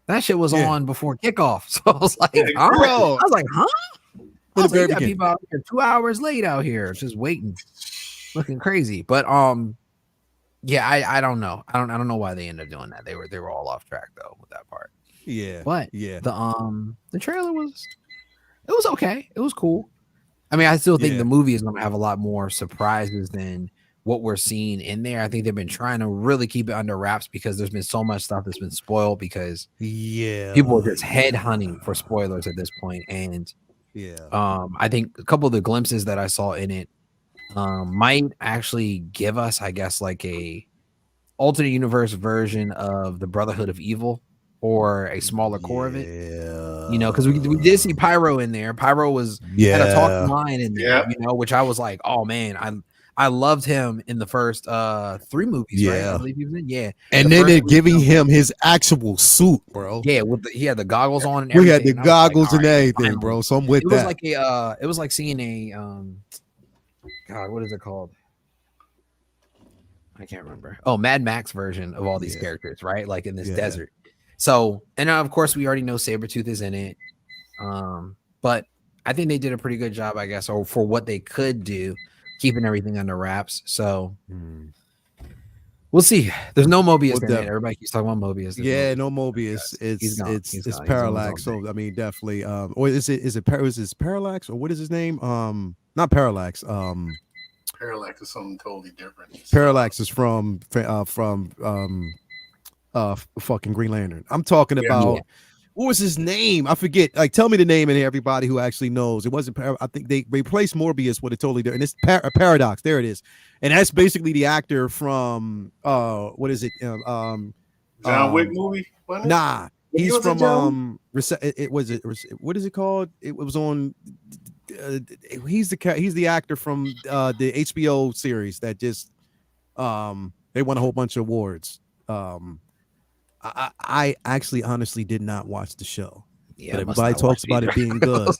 Speaker 2: That shit was on before kickoff. So I was like,
Speaker 1: bro.
Speaker 2: I was like, huh? I was like,
Speaker 1: beginning.
Speaker 2: people out here 2 hours late out here just waiting, looking crazy. But yeah, I don't know. I don't know why they ended up doing that. They were all off track though with that part.
Speaker 1: Yeah.
Speaker 2: But
Speaker 1: yeah,
Speaker 2: the trailer was okay. It was cool. I mean, I still think the movie is going to have a lot more surprises than what we're seeing in there. I think they've been trying to really keep it under wraps because there's been so much stuff that's been spoiled because people are just head hunting for spoilers at this point. And I think a couple of the glimpses that I saw in it might actually give us, I guess, like a alternate universe version of the Brotherhood of Evil or a smaller core of it. You know, because we did see Pyro in there. Pyro had a talking line in there, you know, which I was like, oh man, I loved him in the first 3 movies, right? I believe he was in,
Speaker 1: And then they're giving him his actual suit, bro.
Speaker 2: Yeah, he had the goggles on and everything.
Speaker 1: We had the goggles and everything, bro. So I'm with that.
Speaker 2: Was like it was like seeing a God, what is it called? I can't remember. Oh, Mad Max version of all these characters, right? Like in this desert. So, and of course, we already know Sabretooth is in it. But I think they did a pretty good job, I guess, or for what they could do, keeping everything under wraps. So we'll see. There's no Mobius in it. Everybody keeps talking about Mobius.
Speaker 1: No Mobius. It's Parallax. So I mean, definitely. Or is it Parallax or what is his name? Not Parallax.
Speaker 3: Parallax is something totally different.
Speaker 1: Parallax is from fucking Green Lantern. I'm talking about what was his name? I forget. Like, tell me the name and everybody who actually knows. It wasn't. I think they replaced Morbius with a totally different. And it's Paradox. There it is. And that's basically the actor from what is it?
Speaker 3: John Wick movie?
Speaker 1: Nah, he's from what is it called? It was on. He's the actor from the HBO series that just they won a whole bunch of awards. I actually honestly did not watch the show. But everybody talks about it being good.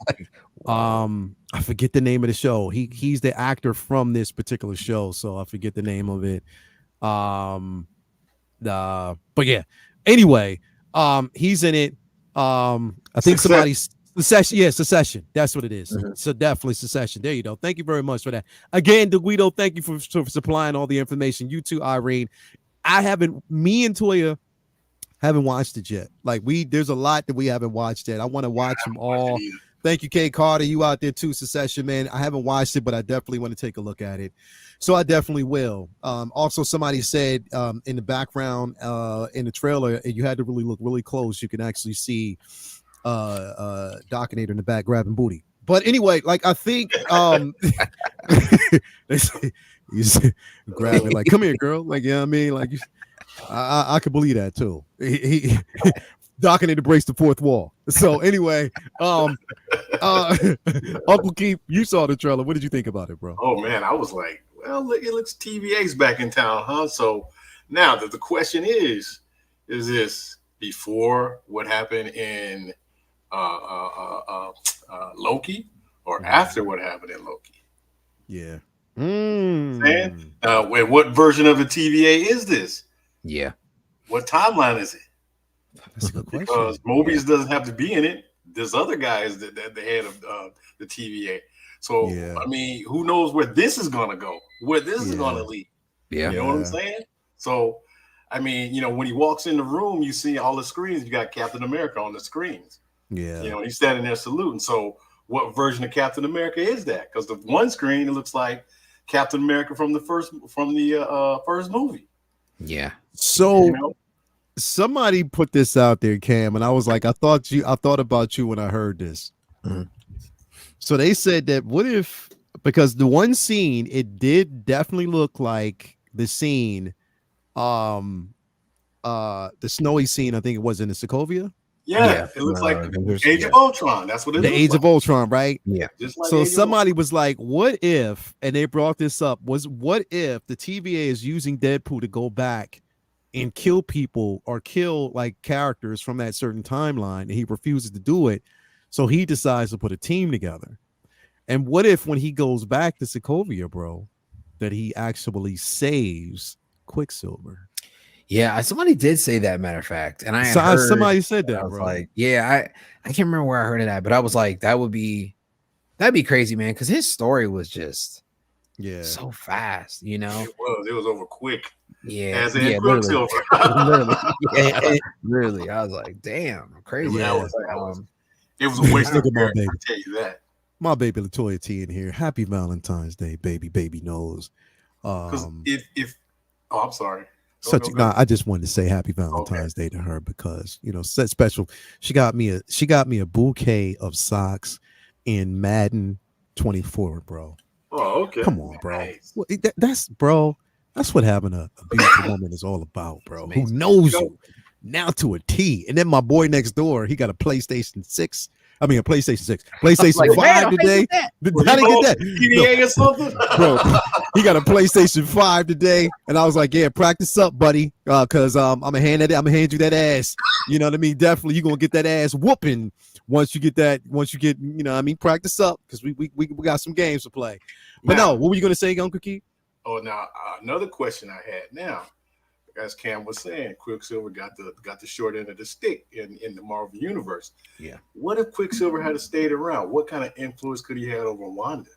Speaker 1: I forget the name of the show. He's the actor from this particular show, so I forget the name of it. But yeah. Anyway, he's in it. I think somebody's Secession. That's what it is. So definitely Secession. There you go. Thank you very much for that. Again, Guido, thank you for supplying all the information. You too, Irene. Me and Toya haven't watched it yet. Like there's a lot that we haven't watched yet. I want to watch them all. Thank you, Kay Carter. You out there too, Secession, man. I haven't watched it, but I definitely want to take a look at it. So I definitely will. Also, somebody said in the background in the trailer, you had to really look really close. You can actually see Dockinator in the back grabbing booty. But anyway, like I think he's grabbing like, come here, girl. Like, you know what I mean? Like I could believe that too. He Dockinator breaks the fourth wall. So anyway, Uncle Keith, you saw the trailer. What did you think about it, bro?
Speaker 3: Oh man, I was like, well, it looks TVA's back in town, huh? So now the question is this before what happened in Loki or after what happened in Loki?
Speaker 1: Yeah.
Speaker 3: What version of the TVA is this?
Speaker 2: Yeah.
Speaker 3: What timeline is it?
Speaker 1: That's a good question.
Speaker 3: Because Mobius doesn't have to be in it. There's other guys that the head of the TVA. So I mean, who knows where this is gonna go? Where this is gonna lead?
Speaker 2: Yeah.
Speaker 3: You know what I'm saying? So I mean, you know, when he walks in the room, you see all the screens. You got Captain America on the screens.
Speaker 1: Yeah.
Speaker 3: You know, he's standing there saluting. So what version of Captain America is that? Because the one screen, it looks like Captain America from the first movie.
Speaker 2: Yeah.
Speaker 1: So somebody put this out there, Cam, and I was like, I thought about you when I heard this. So they said that what if, because the one scene, it did definitely look like the scene, the snowy scene, I think it was in the Sokovia.
Speaker 3: Yeah, it looks like
Speaker 2: Avengers,
Speaker 3: Age of Ultron. That's what it
Speaker 1: The
Speaker 3: looks
Speaker 1: Age
Speaker 3: like.
Speaker 1: of Ultron, right?
Speaker 2: Yeah.
Speaker 3: Just like
Speaker 1: So
Speaker 3: Age of
Speaker 1: somebody was like, what if, and they brought this up, what if the TVA is using Deadpool to go back and kill people or kill like characters from that certain timeline, and he refuses to do it. So he decides to put a team together. And what if when he goes back to Sokovia, bro, that he actually saves Quicksilver?
Speaker 2: Yeah, somebody did say that, matter of fact. And I had heard,
Speaker 1: somebody said that,
Speaker 2: I was
Speaker 1: bro.
Speaker 2: like, yeah, I can't remember where I heard it at, but I was like, that'd be crazy, man, because his story was just so fast, you know.
Speaker 3: It was over quick.
Speaker 2: Yeah,
Speaker 3: as in
Speaker 2: literally.
Speaker 3: Quicksilver.
Speaker 2: Literally. I was like, damn, crazy.
Speaker 3: Yeah, it was a waste of
Speaker 1: my baby.
Speaker 3: I tell you that.
Speaker 1: My baby Latoya T in here. Happy Valentine's Day, baby. Baby knows.
Speaker 3: Because if I'm sorry.
Speaker 1: I just wanted to say happy Valentine's Day to her because set special. She got me a bouquet of socks in Madden 24, bro.
Speaker 3: Oh, okay.
Speaker 1: Come on, bro.
Speaker 3: Nice.
Speaker 1: Well, that's what having a beautiful woman is all about, bro. Who knows you now to a T. And then my boy next door, he got a PlayStation 6. I mean, a PlayStation 6, PlayStation 5 today. I didn't get that.
Speaker 3: PDA or something?
Speaker 1: Bro, he got a PlayStation 5 today. And I was like, yeah, practice up, buddy. Cause I'm gonna hand you that ass. You know what I mean? Definitely you're gonna get that ass whooping once you get, practice up because we got some games to play. But no, what were you gonna say, Uncle Keith?
Speaker 3: Oh, now another question I had now. As Cam was saying, Quicksilver got the short end of the stick in the Marvel universe.
Speaker 2: Yeah.
Speaker 3: What if Quicksilver had stayed around? What kind of influence could he have over Wanda?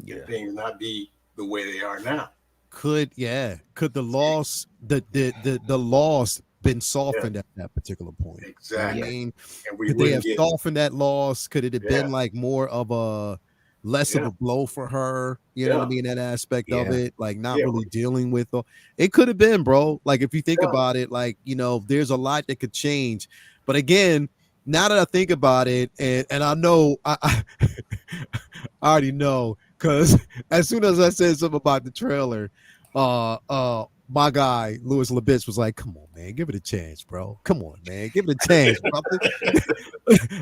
Speaker 1: Yeah.
Speaker 3: Things not be the way they are now.
Speaker 1: Could the loss the loss been softened at that particular point?
Speaker 3: Exactly.
Speaker 1: I mean,
Speaker 3: and we
Speaker 1: could they have softened that loss? Could it have been like more of a less of a blow for her, you know what I mean, that aspect of it, like not really dealing with it could have been, bro. Like if you think about it, like there's a lot that could change. But again, now that I think about it, and I know I already know, because as soon as I said something about the trailer, my guy Louis Labitz was like, "Come on, man, give it a chance, bro. Come on, man, give it a chance, brother."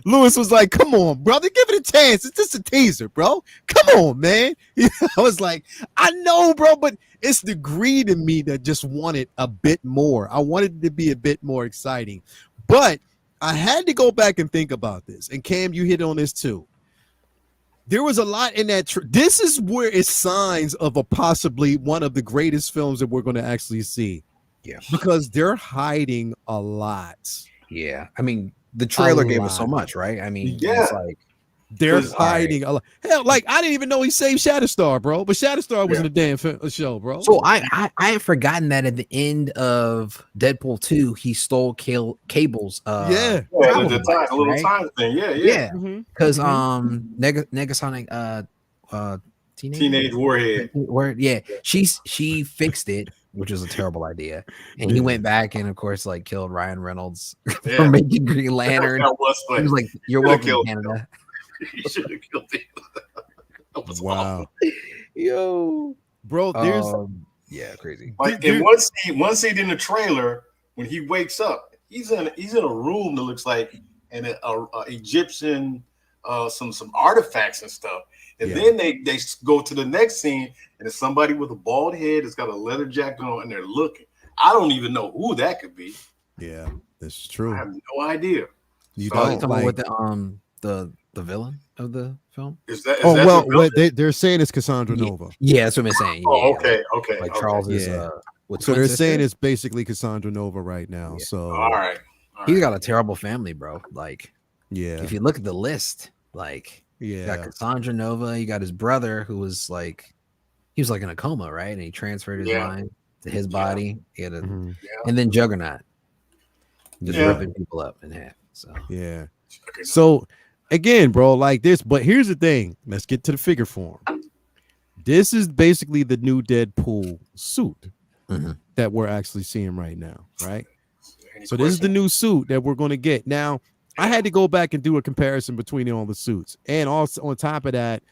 Speaker 1: Louis was like, "Come on, brother, give it a chance. It's just a teaser, bro. Come on, man." I was like, "I know, bro, but it's the greed in me that just wanted a bit more. I wanted it to be a bit more exciting, but I had to go back and think about this. And Cam, you hit on this too. There was a lot in that. This is where it's signs of a possibly one of the greatest films that we're going to actually see.
Speaker 2: Yeah,
Speaker 1: because they're hiding a lot.
Speaker 2: Yeah, I mean, the trailer gave us so much, right? I mean, it's like
Speaker 1: they're hiding a lot. Hell, like I didn't even know he saved Shatterstar, bro. But Shatterstar wasn't a damn show, bro.
Speaker 2: So I had forgotten that at the end of Deadpool 2, he stole Cable's
Speaker 3: the little time thing,
Speaker 2: because Negasonic
Speaker 3: Teenage Warhead,
Speaker 2: she fixed it, which was a terrible idea, and he went back and of course like killed Ryan Reynolds for making Green Lantern. He was like, "You're welcome, Canada."
Speaker 3: He should have killed him.
Speaker 1: Wow.
Speaker 2: Yo,
Speaker 1: bro, there's
Speaker 2: crazy.
Speaker 3: Like in one scene in the trailer, when he wakes up, he's in a room that looks like an Egyptian, some artifacts and stuff. And then they go to the next scene, and it's somebody with a bald head that's got a leather jacket on, and they're looking. I don't even know who that could be.
Speaker 1: Yeah, this is true.
Speaker 3: I have no idea.
Speaker 2: You talking about with the villain of the film?
Speaker 3: Is that
Speaker 1: what they're saying it's Cassandra Nova.
Speaker 2: Yeah, that's what I'm saying.
Speaker 3: Okay.
Speaker 2: Like Charles is
Speaker 1: so they're saying it's basically Cassandra Nova right now.
Speaker 2: Yeah.
Speaker 1: So
Speaker 3: all right.
Speaker 2: He's got a terrible family, bro. Like,
Speaker 1: if
Speaker 2: you look at the list, like, you got Cassandra Nova, you got his brother who was like, he was like in a coma, right? And he transferred his mind to his body. He had and then Juggernaut just ripping people up in half. So
Speaker 1: so again, bro, like this, but here's the thing. Let's get to the figure form. This is basically the new Deadpool suit that we're actually seeing right now, right? So this is the new suit that we're going to get. Now, I had to go back and do a comparison between all the suits. And also on top of that,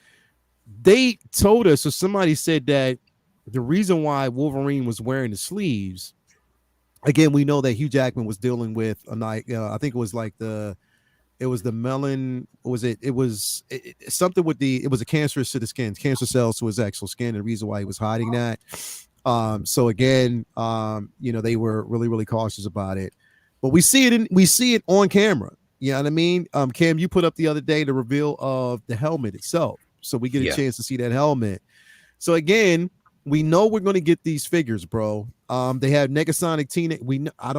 Speaker 1: they told us, or somebody said that the reason why Wolverine was wearing the sleeves again, we know that Hugh Jackman was dealing with a night. I think it was like it was the melon. Was it? It was something with it was a cancerous to the skin, cancer cells to his actual skin. And the reason why he was hiding that. So again, they were really, really cautious about it, but we see it on camera. You know what I mean? Cam, you put up the other day the reveal of the helmet itself. So we get a chance to see that helmet. So again, we know we're going to get these figures, bro. They have Negasonic Tina. I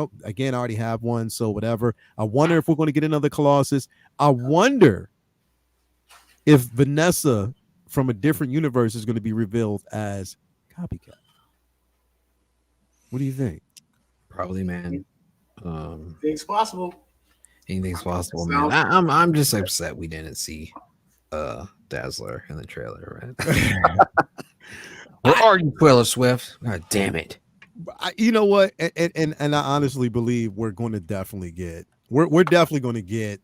Speaker 1: already have one, so whatever. I wonder if we're going to get another Colossus. I wonder if Vanessa from a different universe is going to be revealed as Copycat. What do you think?
Speaker 2: Probably, man.
Speaker 3: It's possible.
Speaker 2: Anything's possible, man. I'm just upset we didn't see Dazzler in the trailer, right? Where are you, Taylor Swift? God damn it.
Speaker 1: You know what? And I honestly believe we're going to definitely get. We're definitely going to get.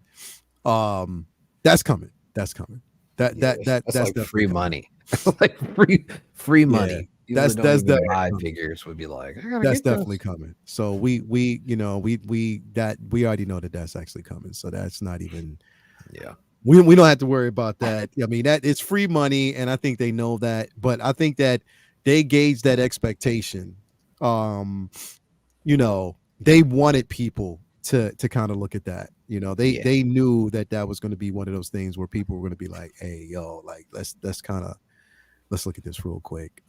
Speaker 1: That's coming. That's coming. That's
Speaker 2: like free money. Like free money.
Speaker 1: Yeah, that's
Speaker 2: buy figures would be like.
Speaker 1: That's definitely coming. So we already know that that's actually coming. So that's not even.
Speaker 2: Yeah.
Speaker 1: We don't have to worry about that. I mean, that it's free money, and I think they know that. But I think that they gauge that expectation. They wanted people to kind of look at that. They knew that was going to be one of those things where people were going to be like, "Hey, yo, like let's look at this real quick.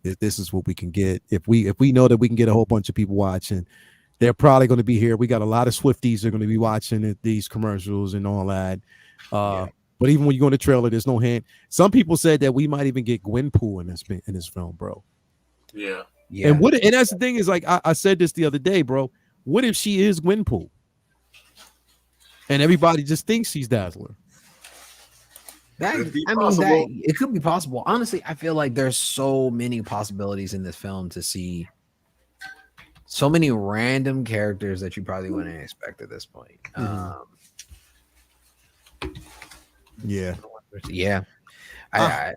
Speaker 1: If this is what we can get, if we know that we can get a whole bunch of people watching." They're probably going to be here. We got a lot of Swifties that are going to be watching these commercials and all that. But even when you go in the trailer, there's no hint. Some people said that we might even get Gwenpool in this film, bro.
Speaker 3: Yeah.
Speaker 1: And that's the thing is, like I said this the other day, bro. What if she is Gwenpool? And everybody just thinks she's Dazzler.
Speaker 2: It could be possible. Honestly, I feel like there's so many possibilities in this film to see. So many random characters that you probably wouldn't expect at this point.
Speaker 1: Yeah.
Speaker 2: I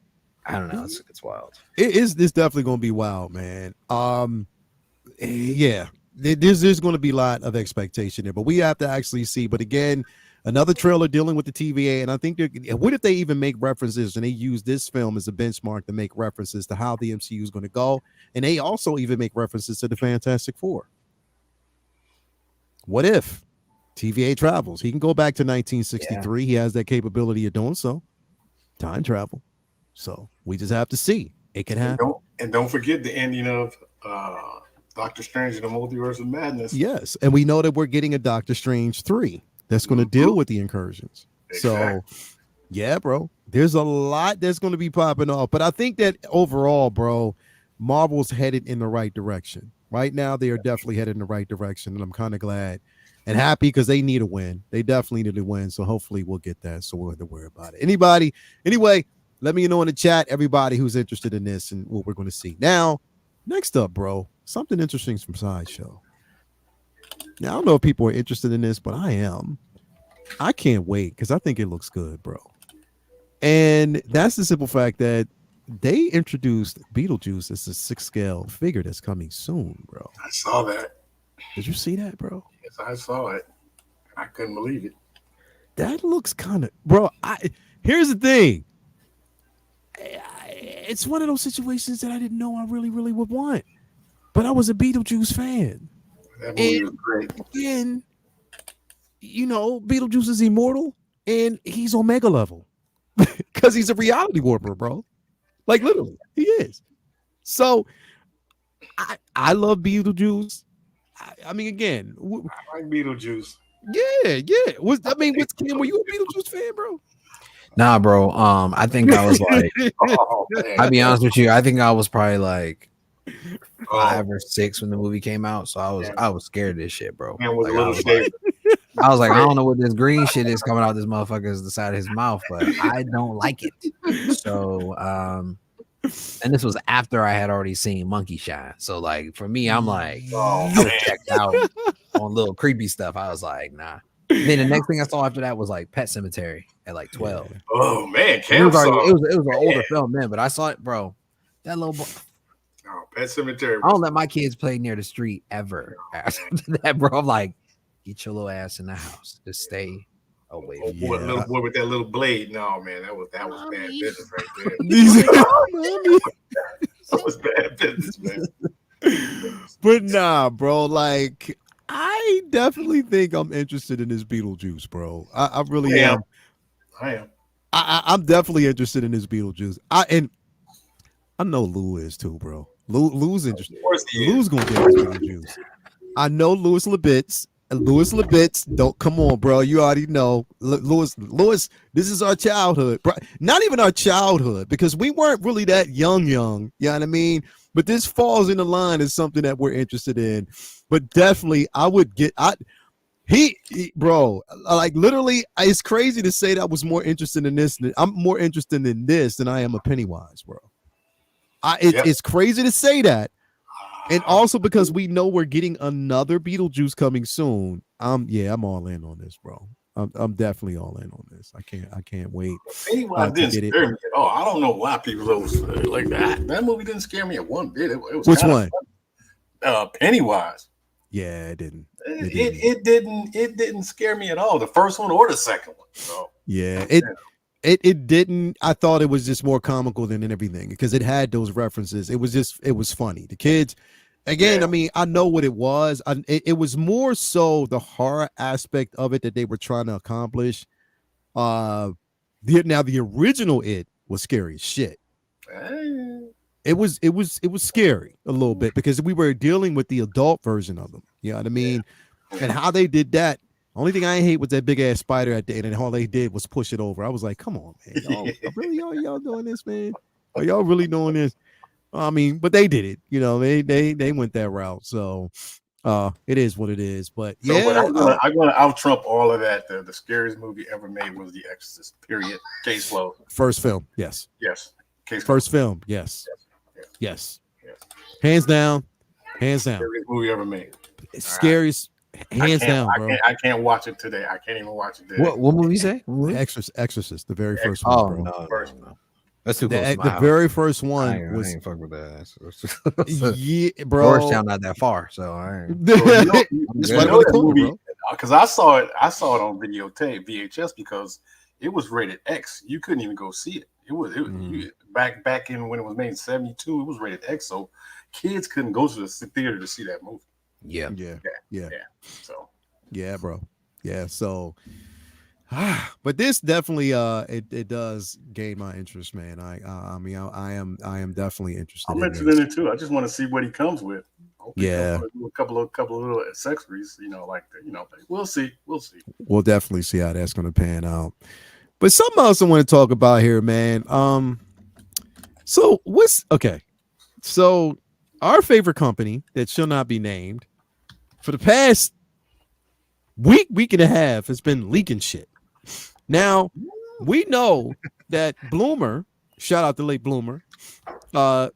Speaker 2: don't know. It's wild.
Speaker 1: It's definitely going to be wild, man. Yeah. There's going to be a lot of expectation there, but we have to actually see. But again, another trailer dealing with the TVA, and I think what if they even make references and they use this film as a benchmark to make references to how the MCU is going to go, and they also even make references to the Fantastic Four. What if TVA travels? He can go back to 1963. He has that capability of doing so. Time travel. So we just have to see. It can happen.
Speaker 3: And don't forget the ending of Doctor Strange in the Multiverse of Madness.
Speaker 1: Yes, and we know that we're getting a Doctor Strange 3 that's going to deal with the incursions. Exactly. So, yeah, bro, there's a lot that's going to be popping off. But I think that overall, bro, Marvel's headed in the right direction. Right now, they are definitely headed in the right direction, and I'm kind of glad and happy because they need a win. They definitely need a win, so hopefully we'll get that, so we don't have to worry about it. Anyway, let me know in the chat, everybody who's interested in this and what we're going to see. Now, next up, bro, something interesting from Sideshow. Now, I don't know if people are interested in this, but I am. I can't wait because I think it looks good, bro. And that's the simple fact that they introduced Beetlejuice as a 6-scale figure that's coming soon, bro.
Speaker 3: I saw that.
Speaker 1: Did you see that, bro?
Speaker 3: Yes, I saw it. I couldn't believe it.
Speaker 1: That looks kind of, bro. Here's the thing. It's one of those situations that I didn't know I really, really would want, but I was a Beetlejuice fan.
Speaker 3: That movie was great.
Speaker 1: Again, Beetlejuice is immortal and he's Omega level because he's a reality warper, bro. Like literally, he is. So I love Beetlejuice. I mean, again,
Speaker 3: I like Beetlejuice.
Speaker 1: Yeah. What's Kim? Were you a Beetlejuice fan, bro?
Speaker 2: Nah, bro. I think I was like, I'll be honest with you. I think I was probably like 5 or 6 when the movie came out. So I was scared of this shit, bro.
Speaker 3: Man was
Speaker 2: like,
Speaker 3: a little
Speaker 2: I was like, I don't know what this green shit is coming out this motherfucker's the side of his mouth, but I don't like it. So, and this was after I had already seen Monkey Shine. So, like, for me, I'm like, I was checked out on little creepy stuff. I was like, nah. And then the next thing I saw after that was like Pet Sematary at like 12.
Speaker 3: Oh man,
Speaker 2: it was an older film then, but I saw it, bro. That little boy.
Speaker 3: Oh Pet Cemetery.
Speaker 2: I don't let my kids play near the street ever. After that, bro, I'm like, get your little ass in the house. Just stay away.
Speaker 3: Oh, boy, little boy with that little blade. No, man, that was bad
Speaker 2: Mommy.
Speaker 3: business right there.
Speaker 1: Mommy.
Speaker 3: That was bad business, man.
Speaker 1: But nah, bro. Like, I definitely think I'm interested in this Beetlejuice, bro. I really
Speaker 3: Yeah.
Speaker 1: am.
Speaker 3: I am.
Speaker 1: I'm definitely interested in this Beetlejuice. And I know Lou is too, bro. Lou's interested.
Speaker 3: Of course he
Speaker 1: Lou's
Speaker 3: is.
Speaker 1: gonna get this Beetlejuice. I know Louis Labitz. Louis Labitz, don't come on, bro. You already know. Louis, this is our childhood. Bro. Not even our childhood, because we weren't really that young. You know what I mean? But this falls in the line as something that we're interested in. But definitely, I would get bro, like literally, it's crazy to say that I was more interested in this. I'm more interested in this than I am a Pennywise, bro. It's crazy to say that. And also because we know we're getting another Beetlejuice coming soon. I'm all in on this, bro. I'm definitely all in on this. I can't wait.
Speaker 3: Pennywise didn't scare me at all. I don't know why people like that. That movie didn't scare me at one bit. It was
Speaker 1: which one?
Speaker 3: Pennywise.
Speaker 1: Yeah, it didn't.
Speaker 3: It didn't scare me at all. The first one or the second one. So
Speaker 1: yeah, it didn't. I thought it was just more comical than everything because it had those references. It was funny. The kids, again, I mean, I know what it was. It was more so the horror aspect of it that they were trying to accomplish. Now the original It was scary as shit. It was scary a little bit because we were dealing with the adult version of them. You know what I mean? And how they did that. Only thing I hate was that big ass spider at the end, and all they did was push it over. I was like, "Come on, man! Really, y'all doing this, man? Are y'all really doing this?" I mean, but they did it. You know, they went that route. So, it is what it is. But yeah,
Speaker 3: I'm gonna out trump all of that. The scariest movie ever made was The Exorcist. Period. Case closed.
Speaker 1: First film, yes.
Speaker 3: Yes. Case
Speaker 1: first film, yes. Yes. Hands down.
Speaker 3: Scariest movie ever made.
Speaker 1: Scariest. Hands down, bro.
Speaker 3: I can't watch it today. I can't even watch it today.
Speaker 2: What movie you say?
Speaker 1: Exorcist, the very first one.
Speaker 2: Bro. No. That's too close to my
Speaker 1: the
Speaker 2: house.
Speaker 1: very first one
Speaker 2: I
Speaker 1: was.
Speaker 2: ain't fuck with that.
Speaker 1: Yeah, bro.
Speaker 2: Georgetown not that far, so I ain't.
Speaker 3: Because I saw it on videotape, VHS, because it was rated X. You couldn't even go see it. It was back in when it was made in '72. It was rated X, so kids couldn't go to the theater to see that movie.
Speaker 1: Yeah.
Speaker 3: So
Speaker 1: yeah, bro. Yeah. So, but this definitely it does gain my interest, man. I mean I am definitely interested.
Speaker 3: I'm interested in it too. I just want to see what he comes with.
Speaker 1: Yeah,
Speaker 3: a couple of little accessories, we'll see.
Speaker 1: We'll definitely see how that's going to pan out. But something else I want to talk about here, man. So So our favorite company that shall not be named, for the past week and a half, has been leaking shit. Now, we know that Bloomer, shout out to late Bloomer, with a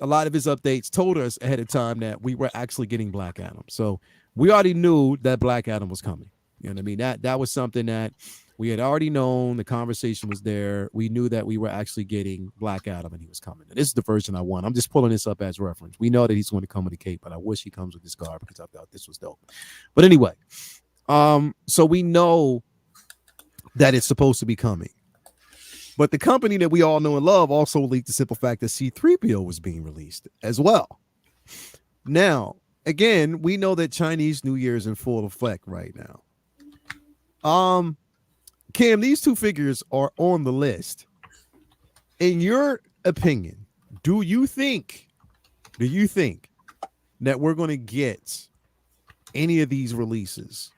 Speaker 1: lot of his updates, told us ahead of time that we were actually getting Black Adam. So we already knew that Black Adam was coming. You know what I mean? That was something that we had already known. The conversation was there. We knew that we were actually getting Black Adam and he was coming. And this is the version I want. I'm just pulling this up as reference. We know that he's going to come with a cape, but I wish he comes with this guard because I thought this was dope. But anyway, so we know that it's supposed to be coming. But the company that we all know and love also leaked the simple fact that C-3PO was being released as well. Now, again, we know that Chinese New Year is in full effect right now. Cam, these two figures are on the list. In your opinion, do you think that we're going to get any of these releases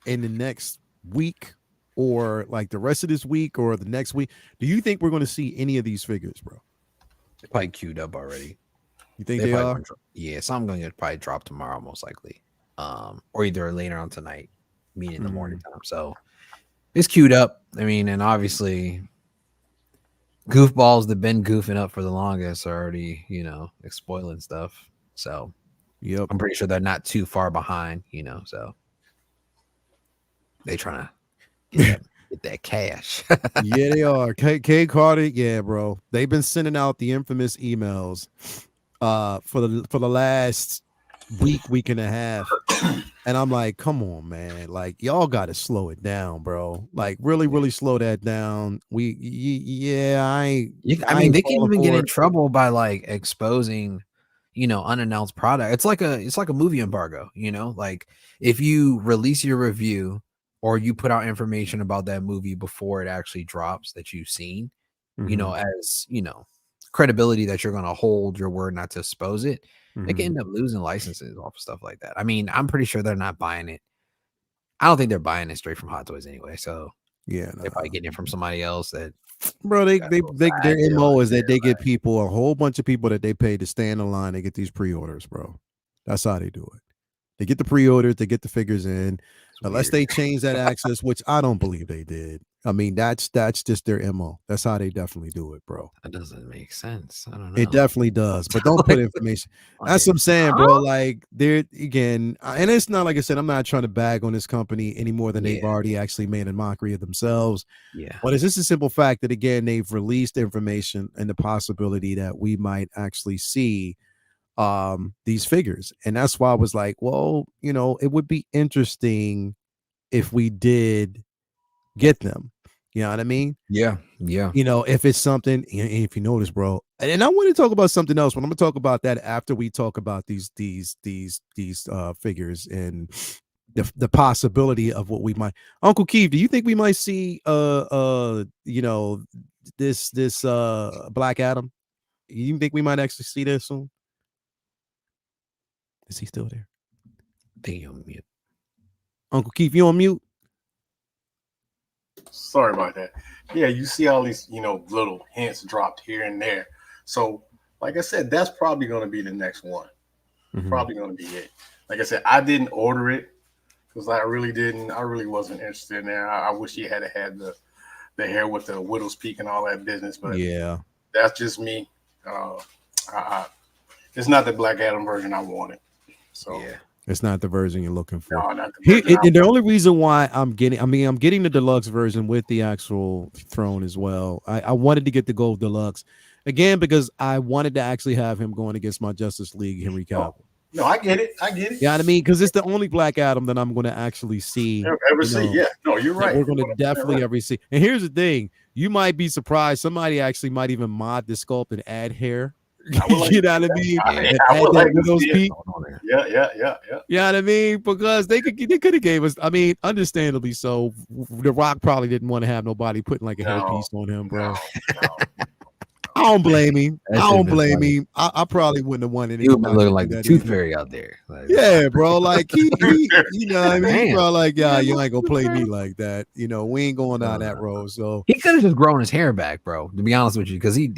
Speaker 1: in the next week or like the rest of this week or the next week? Do you think we're going to see any of these figures, bro?
Speaker 2: They're probably queued up already.
Speaker 1: You think they are?
Speaker 2: Yeah, so I'm going to probably drop tomorrow, most likely. Or either later on tonight, meet in the morning time. So it's queued up. I mean, and obviously goofballs that been goofing up for the longest are already, spoiling stuff. So
Speaker 1: yep,
Speaker 2: I'm pretty sure they're not too far behind, so they trying to get that cash.
Speaker 1: Yeah, they are. K Carter, yeah, bro. They've been sending out the infamous emails for the last week and a half. And I'm like, come on, man. Like, y'all got to slow it down, bro. Like, really slow that down.
Speaker 2: I
Speaker 1: I
Speaker 2: mean,
Speaker 1: ain't
Speaker 2: they can
Speaker 1: falling
Speaker 2: even get
Speaker 1: for
Speaker 2: in
Speaker 1: it.
Speaker 2: trouble by like exposing, unannounced product. It's like a movie embargo, like if you release your review or you put out information about that movie before it actually drops that you've seen,
Speaker 1: Mhm,
Speaker 2: as credibility that you're gonna hold your word not to expose it, they can
Speaker 1: mhm.
Speaker 2: end up losing licenses off of stuff like that. I mean, I'm pretty sure they're not buying it. I don't think they're buying it straight from Hot Toys anyway. So
Speaker 1: Yeah,
Speaker 2: they're probably
Speaker 1: nah.
Speaker 2: getting it from somebody else that
Speaker 1: Bro,
Speaker 2: got a little
Speaker 1: their
Speaker 2: side deal
Speaker 1: MO
Speaker 2: right
Speaker 1: is that
Speaker 2: there.
Speaker 1: they get people, a whole bunch of people that they pay to stand in line and get these pre-orders, bro. That's how they do it. They get the pre-orders, they get the figures in,
Speaker 2: It's
Speaker 1: unless
Speaker 2: weird.
Speaker 1: they change that access, which I don't believe they did. I mean, that's just their MO. That's how they definitely do it, bro.
Speaker 2: That doesn't make sense. I don't
Speaker 1: It
Speaker 2: know.
Speaker 1: definitely does, but don't put
Speaker 2: Like,
Speaker 1: information. That's what
Speaker 2: like,
Speaker 1: I'm saying, bro.
Speaker 2: huh?
Speaker 1: Like, they're again, and it's not like I said, I'm not trying to bag on this company any more than they've
Speaker 2: Yeah,
Speaker 1: already actually made a mockery of themselves.
Speaker 2: yeah,
Speaker 1: But it's just a simple fact that again, they've released information and the possibility that we might actually see these figures. And that's why I was like, well, it would be interesting if we did get them. You know what I mean?
Speaker 2: yeah, yeah.
Speaker 1: If it's something, and if you notice, bro, and I want to talk about something else, but I'm gonna talk about that after we talk about these figures and the possibility of what we might. Uncle Keith, do you think we might see this Black Adam? You think we might actually see this soon? Is he still there?
Speaker 2: Think you're on mute.
Speaker 1: Uncle Keith, you on mute?
Speaker 3: Sorry about that. Yeah, you see all these, little hints dropped here and there. So, like I said, that's probably going to be the next one.
Speaker 1: Mhm.
Speaker 3: Probably going to be it. Like I said, I didn't order it because I really didn't. I really wasn't interested in there. I wish he had the hair with the widow's peak and all that business, but
Speaker 1: Yeah.
Speaker 3: that's just me. It's not the Black Adam version I wanted. So,
Speaker 2: Yeah,
Speaker 1: It's not the version you're looking for.
Speaker 3: no, not the version
Speaker 1: And the only reason why I'm getting the deluxe version with the actual throne as well. I wanted to get the gold deluxe again because I wanted to actually have him going against my Justice League Henry Cavill.
Speaker 3: No, I get it. I get it.
Speaker 1: You know what I mean? Because it's the only Black Adam that I'm going to actually see.
Speaker 3: Ever see? Yeah. No, you're
Speaker 1: That
Speaker 3: right.
Speaker 1: we're going to
Speaker 3: You're
Speaker 1: definitely
Speaker 3: right.
Speaker 1: ever see. And here's the thing: you might be surprised. Somebody actually might even mod the sculpt and add hair.
Speaker 3: I would like
Speaker 1: You
Speaker 3: to
Speaker 1: know
Speaker 3: see
Speaker 1: what I
Speaker 3: that.
Speaker 1: mean?
Speaker 3: I
Speaker 1: And add
Speaker 3: would
Speaker 1: that
Speaker 3: like to
Speaker 1: widow's
Speaker 3: see it.
Speaker 1: peak.
Speaker 2: going on there.
Speaker 3: Yeah.
Speaker 1: You know what I mean? Because they could have gave us. I mean, understandably so. The Rock probably didn't want to have nobody putting like a hairpiece on him, bro.
Speaker 3: No.
Speaker 1: I don't blame him.
Speaker 2: That
Speaker 1: I
Speaker 2: should've
Speaker 1: don't
Speaker 2: been
Speaker 1: blame
Speaker 2: funny.
Speaker 1: him. I probably wouldn't have wanted
Speaker 2: You would be
Speaker 1: anybody
Speaker 2: looking
Speaker 1: to
Speaker 2: like
Speaker 1: do
Speaker 2: the
Speaker 1: that
Speaker 2: tooth
Speaker 1: either.
Speaker 2: fairy out there. Like,
Speaker 1: Yeah, bro. Like he you know what I mean? He
Speaker 2: Damn.
Speaker 1: probably like, yeah, you
Speaker 2: Yeah,
Speaker 1: ain't gonna play me like that. We ain't going down that road. So
Speaker 2: he could have just grown his hair back, bro. To be honest with you, because he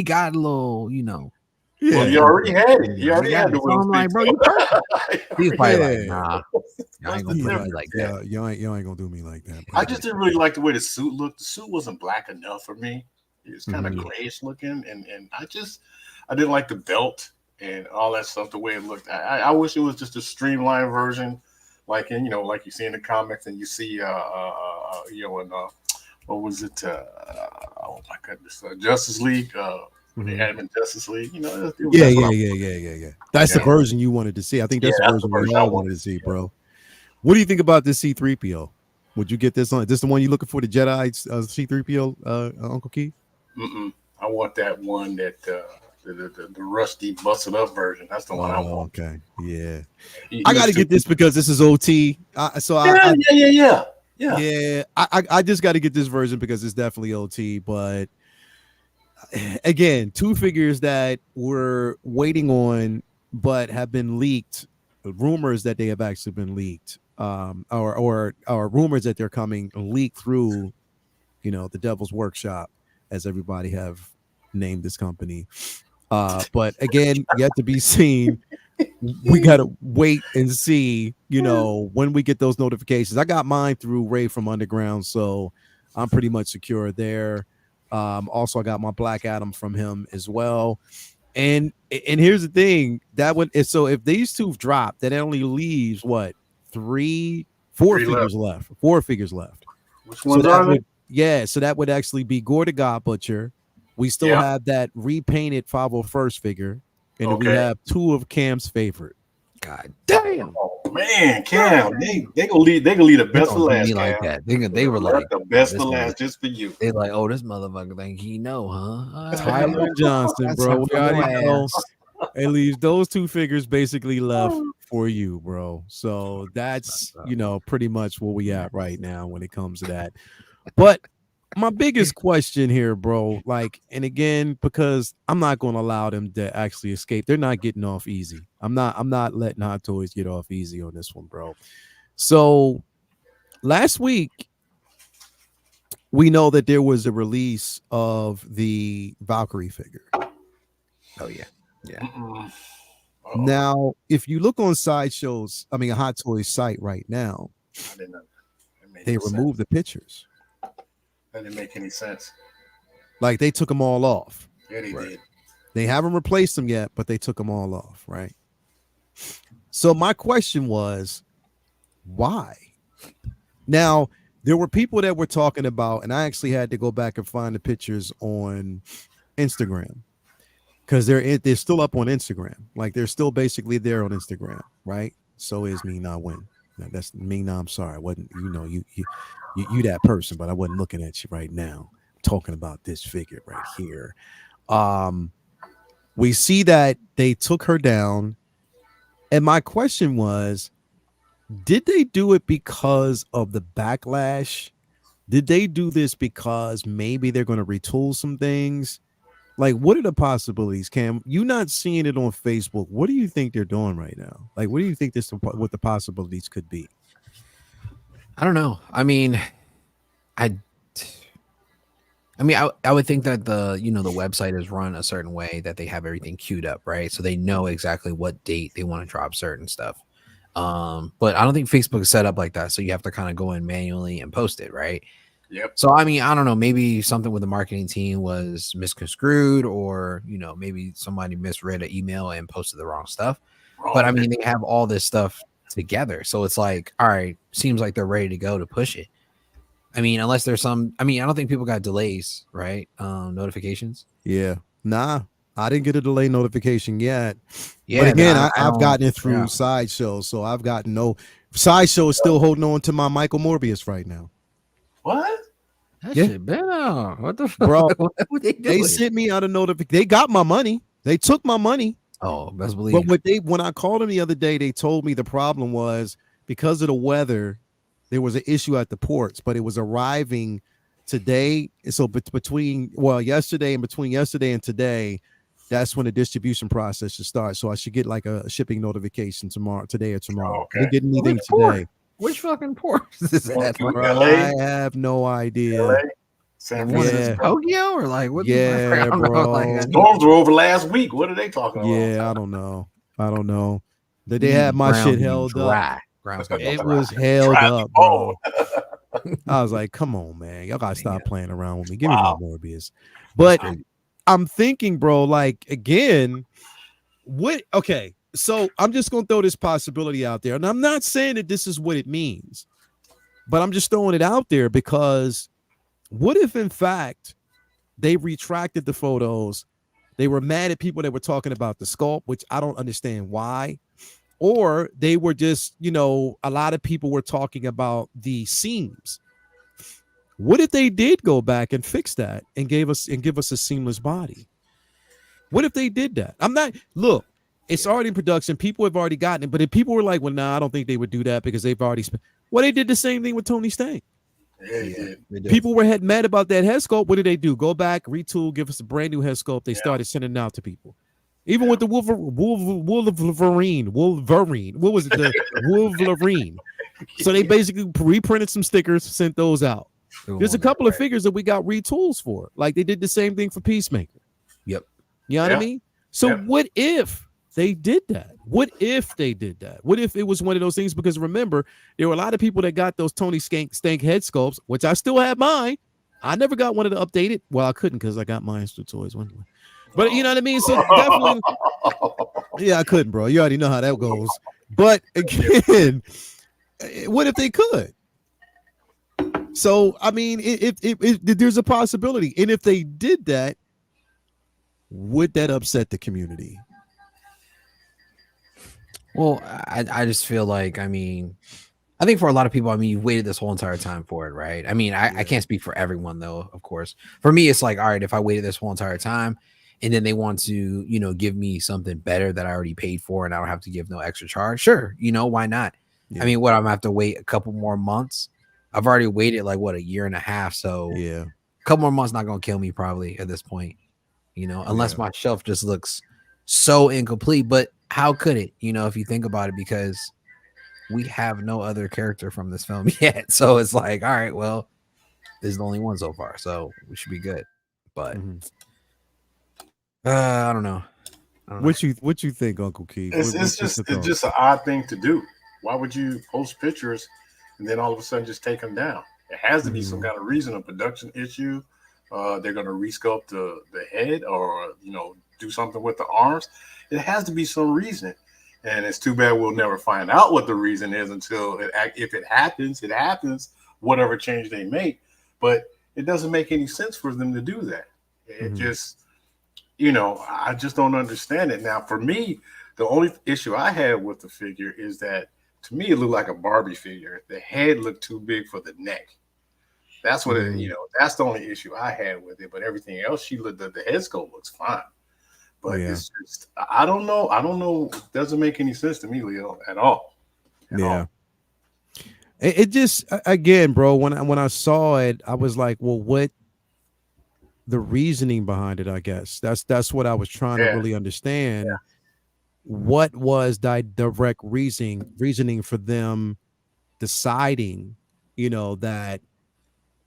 Speaker 2: got a little,
Speaker 1: yeah,
Speaker 3: Well, you already had it. You
Speaker 2: he
Speaker 3: already
Speaker 2: got
Speaker 3: had
Speaker 2: it.
Speaker 3: the
Speaker 2: So I'm like, bro, you perfect. He's probably like,
Speaker 1: yeah.
Speaker 2: nah, I ain't gonna
Speaker 1: He's
Speaker 2: play
Speaker 1: like,
Speaker 2: me like that.
Speaker 1: yeah, y'all ain't gonna do me like that.
Speaker 3: I just didn't really like the way the suit looked. The suit wasn't black enough for me. It was kind of
Speaker 1: Mhm.
Speaker 3: grayish looking, and I didn't like the belt and all that stuff. The way it looked, I wish it was just a streamlined version, like like you see in the comics, and you see, what was it? Oh my goodness, Justice League. When they had him in Justice League,
Speaker 1: Yeah. That's the
Speaker 3: Yeah.
Speaker 1: version you wanted to see. I think
Speaker 3: Yeah,
Speaker 1: that's the
Speaker 3: that's the
Speaker 1: version we
Speaker 3: version I
Speaker 1: all
Speaker 3: wanted
Speaker 1: wanted to
Speaker 3: to
Speaker 1: see,
Speaker 3: see.
Speaker 1: bro. What do you think about this C3PO? Would you get this on? Is this the one you looking for? The Jedi C3PO, Uncle Keith?
Speaker 3: I want that one that the rusty busted up version. That's the one I want.
Speaker 1: Okay, yeah.
Speaker 3: He
Speaker 1: I
Speaker 3: was
Speaker 1: got to
Speaker 3: too-
Speaker 1: get this because this is OT.
Speaker 3: Yeah.
Speaker 1: I just got to get this version because it's definitely OT. But again, two figures that we're waiting on, but have been leaked. Rumors that they have actually been leaked, or rumors that they're coming leaked through, the Devil's Workshop, as everybody have named this company. But again, yet to be seen. We gotta wait and see, when we get those notifications. I got mine through Ray from Underground, so I'm pretty much secure there. Also, I got my Black Adam from him as well. And here's the thing that would so if these two drop, that only leaves what four
Speaker 3: Three
Speaker 1: figures left. Four figures left.
Speaker 3: Which
Speaker 1: So
Speaker 3: ones
Speaker 1: that
Speaker 3: are they?
Speaker 1: would so that would actually be Gore the God Butcher. We still
Speaker 3: Yeah.
Speaker 1: have that repainted 501st figure. and we have two of Cam's favorite.
Speaker 2: God damn.
Speaker 3: Oh man, Cam, they gonna leave the best for last.
Speaker 2: Me like that. They were like
Speaker 3: the best for last just for you.
Speaker 2: They like, oh, this motherfucker think he know, huh?
Speaker 1: Tyler and Johnson, bro. We already know. At least those two figures basically left for you, bro. So that's pretty much where we at right now when it comes to that. But my biggest question here, bro, like, and again, because I'm not going to allow them to actually escape. They're not getting off easy. I'm not letting Hot Toys get off easy on this one, bro. So last week, we know that there was a release of the Valkyrie figure.
Speaker 2: Oh yeah.
Speaker 1: Now, if you look on Sideshow's, a Hot Toys site right now, they removed the pictures.
Speaker 3: That didn't make any sense.
Speaker 1: Like they took them all off.
Speaker 3: Yeah, they did.
Speaker 1: They haven't replaced them yet, but they took them all off, right? So my question was, why? Now, there were people that were talking about, and I actually had to go back and find the pictures on Instagram because they're still up on Instagram. Like they're still basically there on Instagram, right? So is Me Not Win. That's Me Not. I'm sorry, I wasn't. You that person, but I wasn't looking at you right now. I'm talking about this figure right here. We see that they took her down, and my question was, did they do it because of the backlash? Did they do this because maybe they're going to retool some things? Like, what are the possibilities, Cam? You not seeing it on Facebook. What do you think they're doing right now? Like, what do you think what the possibilities could be?
Speaker 2: I don't know. I would think that the website is run a certain way that they have everything queued up, right? So they know exactly what date they want to drop certain stuff. But I don't think Facebook is set up like that. So you have to kind of go in manually and post it, right?
Speaker 3: Yep.
Speaker 2: So I don't know. Maybe something with the marketing team was misconstrued, or maybe somebody misread an email and posted the wrong stuff. But they have all this stuff together, so it's like, all right, seems like they're ready to go to push it. Unless there's some, I don't think people got delays, right? Notifications.
Speaker 1: Yeah. Nah, I didn't get a delay notification yet. Yeah. But again, I've gotten it through Sideshow. So I've gotten no. Sideshow is still holding on to my Michael Morbius right now.
Speaker 3: What?
Speaker 2: That shit been out. What the fuck?
Speaker 1: Bro,
Speaker 2: what
Speaker 1: they sent me out a notification. They got my money. They took my money.
Speaker 2: Oh, best believe.
Speaker 1: But when I called them the other day, they told me the problem was because of the weather. There was an issue at the ports, but it was arriving today. So between yesterday and today, that's when the distribution process should start. So I should get like a shipping notification today or tomorrow.
Speaker 3: Okay.
Speaker 1: They didn't anything today.
Speaker 2: Which fucking port is this at?
Speaker 1: I have no idea.
Speaker 3: LA? San Francisco?
Speaker 2: Tokyo or like what?
Speaker 1: Yeah, bro.
Speaker 3: Storms were over last week. What are they talking about?
Speaker 1: Yeah, I don't know. They had my shit held up. It was held up, bro. I was like, come on, man. Y'all gotta stop playing around with me. Give me my Morbius. But I'm thinking, bro, like, again, okay, so I'm just gonna throw this possibility out there. And I'm not saying that this is what it means, but I'm just throwing it out there because what if, in fact, they retracted the photos? They were mad at people that were talking about the sculpt, which I don't understand why. Or they were just, a lot of people were talking about the seams. What if they did go back and fix that and give us a seamless body? What if they did that? Look, it's already in production. People have already gotten it. But if people were like, well, nah, I don't think they would do that because they've already spent. Well, they did the same thing with Tony Stank.
Speaker 3: Yeah.
Speaker 1: People were mad about that head sculpt. What did they do? Go back, retool, give us a brand new head sculpt. They started sending it out to people. Even with the Wolverine. What was it? The Wolverine. So they basically reprinted some stickers, sent those out. There's a couple of figures that we got retools for. Like they did the same thing for Peacemaker.
Speaker 2: Yep.
Speaker 1: You know what I mean? So what if they did that? What if they did that? What if it was one of those things? Because remember, there were a lot of people that got those Tony Stank head sculpts, which I still have mine. I never got one of the updated. Well, I couldn't because I got mine through Toys One. But you know what I mean? So definitely, yeah, I couldn't, bro. You already know how that goes. But again, what if they could? So, I mean, if there's a possibility. And if they did that, would that upset the community?
Speaker 2: Well, I just feel like, I mean, I think for a lot of people, I mean, you've waited this whole entire time for it, right? I mean, I can't speak for everyone though, of course. For me, it's like, all right, if I waited this whole entire time and then they want to, you know, give me something better that I already paid for and I don't have to give no extra charge, sure, you know, why not?
Speaker 1: Yeah.
Speaker 2: I mean, what, I'm gonna have to wait a couple more months? I've already waited like what, a year and a half. So
Speaker 1: Yeah.
Speaker 2: a couple more months not gonna kill me probably at this point, you know, unless my shelf just looks so incomplete. But how could it, you know, if you think about it, because we have no other character from this film yet. So it's like, all right, well, this is the only one so far, so we should be good. But I don't know.
Speaker 1: What you think, Uncle Keith?
Speaker 3: It's just an odd thing to do. Why would you post pictures and then all of a sudden just take them down? It has to be some kind of reason, a production issue. They're going to resculpt the head, or you know, do something with the arms. It has to be some reason, and it's too bad we'll never find out what the reason is until if it happens, it happens. Whatever change they make, but it doesn't make any sense for them to do that. It just, you know, I just don't understand it. Now, for me, the only issue I had with the figure is that to me it looked like a Barbie figure. The head looked too big for the neck. That's what it, you know. That's the only issue I had with it. But everything else, the head sculpt looks fine. But it's just, I don't know. I don't know. It doesn't make any sense to me, Leo, at all. At all.
Speaker 1: It just, again, bro. When I saw it, I was like, well, what? The reasoning behind it, I guess. That's what I was trying to really understand.
Speaker 3: Yeah.
Speaker 1: What was the direct reasoning for them deciding, you know, that,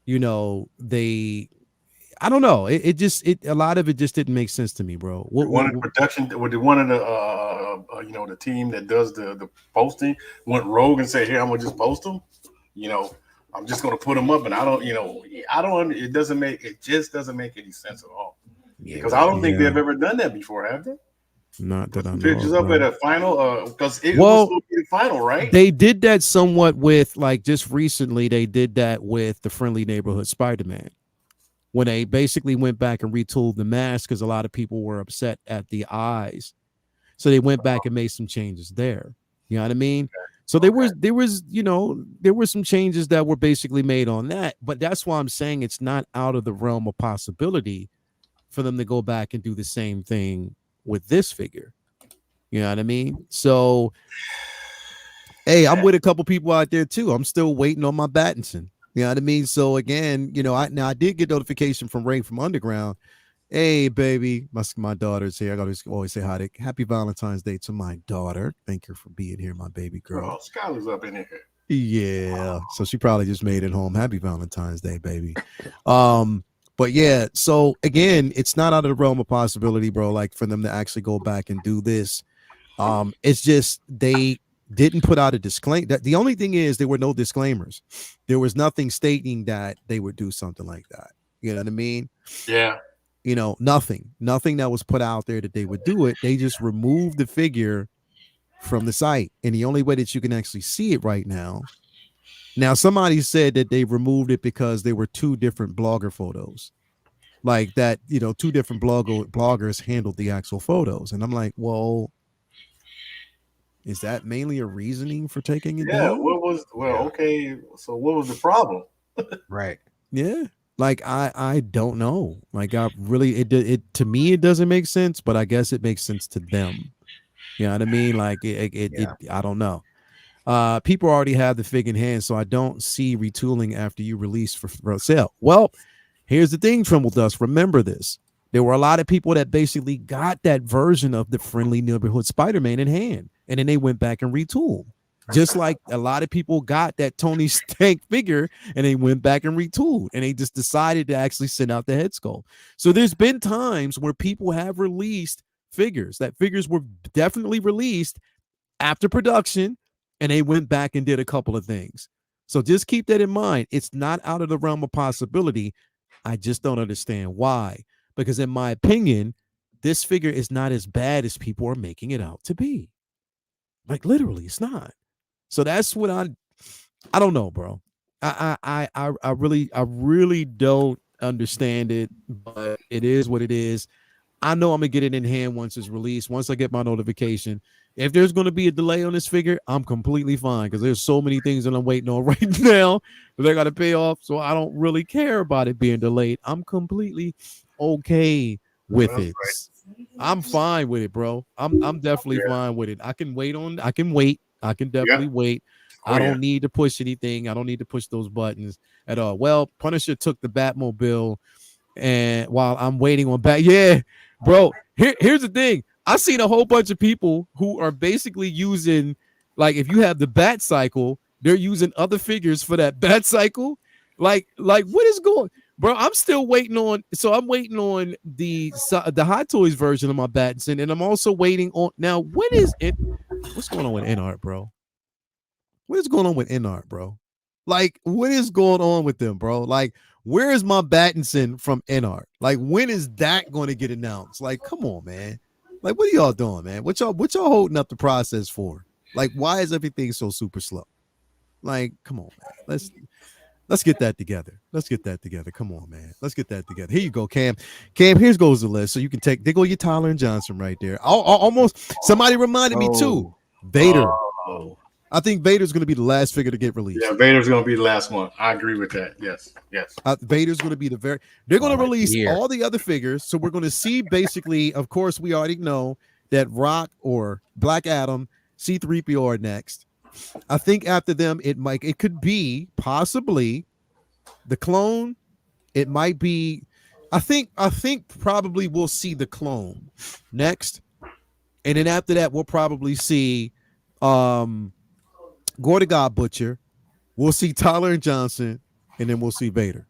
Speaker 1: you know, they, I don't know. It just, a lot of it just didn't make sense to me, bro.
Speaker 3: One of the production, or one of the, you know, the team that does the posting went rogue and said, "Here, I'm gonna just post them." You know, I'm just gonna put them up, and I don't, you know, I don't. It just doesn't make any sense at all. Because I don't think they've ever done that before, have they?
Speaker 1: Not that I know.
Speaker 3: Pictures up at a final, because it
Speaker 1: Well,
Speaker 3: was supposed to be the final, right?
Speaker 1: They did that somewhat with, like, just recently. They did that with the Friendly Neighborhood Spider-Man, when they basically went back and retooled the mask because a lot of people were upset at the eyes, so they went back and made some changes there. You know what I mean? So there was, you know, there were some changes that were basically made on that. But that's why I'm saying it's not out of the realm of possibility for them to go back and do the same thing with this figure. You know what I mean? So, hey, I'm with a couple people out there too. I'm still waiting on my Battinson. You know what I mean? So again, you know, I did get notification from Ray from Underground. Hey, baby, my daughter's here. I gotta always say hi. Happy Valentine's Day to my daughter. Thank you for being here, my baby girl.
Speaker 3: Oh, Skylar's up in here.
Speaker 1: Yeah, so she probably just made it home. Happy Valentine's Day, baby. But yeah, so again, it's not out of the realm of possibility, bro. Like, for them to actually go back and do this. It's just they didn't put out a disclaimer. That the only thing is there were no disclaimers. There was nothing stating that they would do something like that. You know what I mean?
Speaker 3: Yeah.
Speaker 1: You know, nothing that was put out there that they would do it. They just removed the figure from the site, and the only way that you can actually see it right now. Now, somebody said that they removed it because there were two different blogger photos, like that. You know, two different bloggers handled the actual photos, and I'm like, well, is that mainly a reasoning for taking it down?
Speaker 3: Okay. So what was the problem?
Speaker 2: Right.
Speaker 1: Yeah. Like, I don't know. Like, I really, it to me, it doesn't make sense, but I guess it makes sense to them. You know what I mean? Like, I don't know. People already have the fig in hand, so I don't see retooling after you release for sale. Well, here's the thing, Tremble Dust. Remember this. There were a lot of people that basically got that version of the Friendly Neighborhood Spider-Man in hand, and then they went back and retooled. Just like a lot of people got that Tony Stank figure and they went back and retooled, and they just decided to actually send out the head sculpt. So there's been times where people have released figures were definitely released after production, and they went back and did a couple of things. So just keep that in mind. It's not out of the realm of possibility. I just don't understand why. Because in my opinion, this figure is not as bad as people are making it out to be. Like, literally, it's not. So that's what I don't know, bro. I really don't understand it, but it is what it is. I know I'm gonna get it in hand once it's released. Once I get my notification. If there's gonna be a delay on this figure, I'm completely fine because there's so many things that I'm waiting on right now that I gotta pay off. So I don't really care about it being delayed. I'm completely okay with it. I'm fine with it, bro. I'm definitely fine with it. I can wait. I can definitely wait. I don't need to push anything. I don't need to push those buttons at all. Well, Punisher took the Batmobile, and while I'm waiting on bro. Here's the thing. I've seen a whole bunch of people who are basically using, like, if you have the Bat Cycle, they're using other figures for that Bat Cycle. Like what is going, bro? I'm still waiting on. So I'm waiting on the Hot Toys version of my Batson, and I'm also waiting on now. When is it? What's going on with InArt, bro? What is going on with InArt, bro? Like, what is going on with them, bro? Like, where is my Battinson from InArt? Like, when is that going to get announced? Like, come on, man. Like, what are y'all doing, man? What y'all holding up the process for? Like, why is everything so super slow? Like, come on, man. Let's get that together. Let's get that together. Come on, man. Let's get that together. Here you go, Cam. Cam, here goes the list. So you can take, there go your Tyler and Johnson right there. Almost, somebody reminded me too. Vader. I think Vader's going to be the last figure to get released.
Speaker 3: Yeah, Vader's going to be the last one. I agree with that. Yes.
Speaker 1: Vader's going to be they're going to release all the other figures. So we're going to see basically, of course, we already know that Rock or Black Adam, C-3PO are next. I think after them, it could be possibly the clone. It might be, I think probably we'll see the clone next. And then after that, we'll probably see Gordy God Butcher, we'll see Tyler and Johnson, and then we'll see Vader.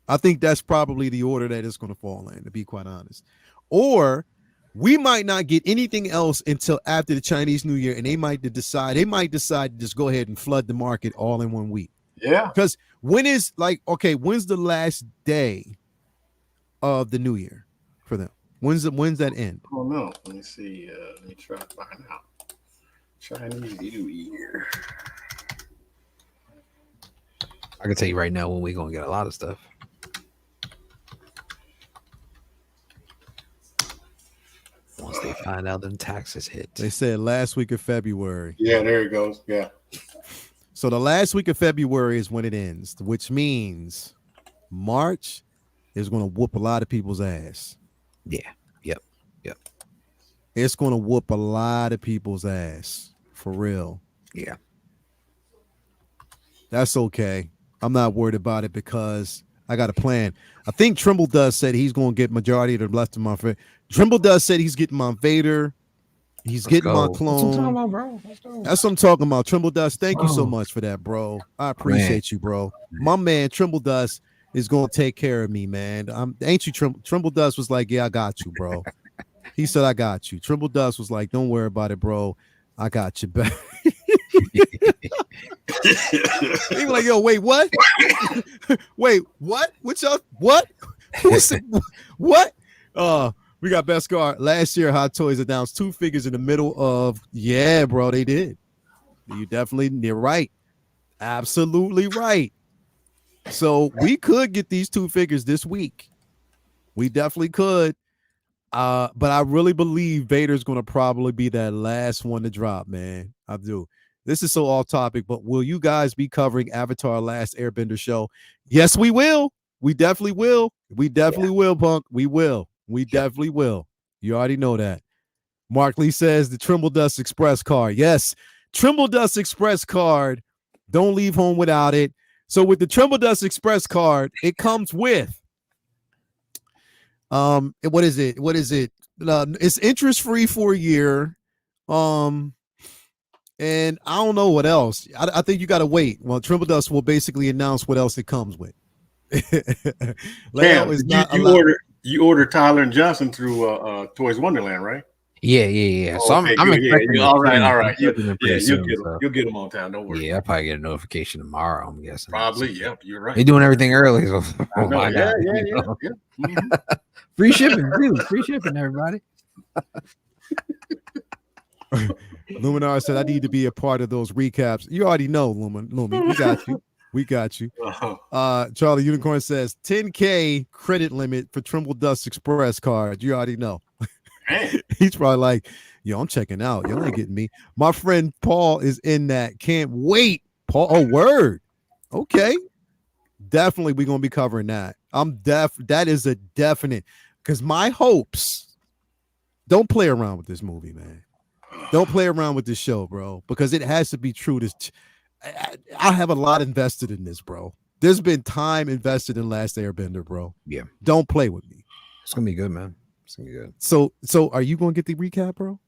Speaker 1: I think that's probably the order that it's going to fall in, to be quite honest. Or we might not get anything else until after the Chinese New Year, and they might decide to just go ahead and flood the market all in 1 week.
Speaker 3: Yeah.
Speaker 1: Because when's the last day of the New Year for them? When's that end?
Speaker 3: I don't know. Let me see. Let me try to find out. Chinese New Year.
Speaker 2: I can tell you right now when we're gonna get a lot of stuff. Once they find out them taxes hit.
Speaker 1: They said last week of February.
Speaker 3: Yeah, there it goes. Yeah.
Speaker 1: So the last week of February is when it ends, which means March is going to whoop a lot of people's ass.
Speaker 2: Yeah. Yep.
Speaker 1: It's going to whoop a lot of people's ass. For real.
Speaker 2: Yeah.
Speaker 1: That's okay. I'm not worried about it because I got a plan. I think Trimble Dust said he's going to get majority of the left of my Vader. Trimble Dust said he's getting my Vader. He's getting my clone. That's what I'm talking about. Trimble Dust, thank you so much for that, bro. I appreciate you, bro. My man, Trimble Dust, is going to take care of me, man. Ain't you, Trimble Dust was like, yeah, I got you, bro. He said, I got you. Trimble Dust was like, don't worry about it, bro. I got you back. He was like, yo, wait, what? Wait, what? What y'all? What? What? We got best card. Last year, Hot Toys announced 2 figures in the middle of, yeah, bro, they did. You're right. Absolutely right. So we could get these 2 figures this week. We definitely could. But I really believe Vader's going to probably be that last one to drop, man. I do. This is so off topic, but will you guys be covering Avatar Last Airbender show? Yes, we will. We definitely will. We definitely will, Punk. We will. We definitely will. You already know that. Mark Lee says the Trimble Dust Express card. Yes, Trimble Dust Express card. Don't leave home without it. So with the Trimble Dust Express card, it comes with what is it? It's interest free for a year. And I don't know what else. I think you got to wait. Well, Trimble Dust will basically announce what else it comes with.
Speaker 3: Cam, you ordered Tyler and Johnson through Toys Wonderland, right?
Speaker 2: Yeah.
Speaker 3: Oh,
Speaker 2: So
Speaker 3: okay,
Speaker 2: I'm expecting.
Speaker 3: All right. You'll get them on time. Don't worry.
Speaker 2: Yeah, I'll probably get a notification tomorrow. I'm guessing.
Speaker 3: Probably. Yep. You're right.
Speaker 2: They're doing everything early. So
Speaker 3: Yeah. Mm-hmm.
Speaker 2: Free shipping, too. Free shipping, everybody.
Speaker 1: Luminar said, I need to be a part of those recaps. You already know, Lumi. We got you. We got you. Charlie Unicorn says 10K credit limit for Trimble Dust Express card. You already know. He's probably like, yo, I'm checking out. Y'all ain't getting me. My friend Paul is in that. Can't wait. Paul, oh, word. Okay. Definitely we're gonna be covering that. That is a definite, because my hopes, don't play around with this movie, man. Don't play around with this show, bro, because it has to be true. I have a lot invested in this, bro. There's been time invested in Last Airbender, bro.
Speaker 2: Yeah.
Speaker 1: Don't play with me.
Speaker 2: It's gonna be good, man. It's gonna be good.
Speaker 1: So are you gonna get the recap, bro?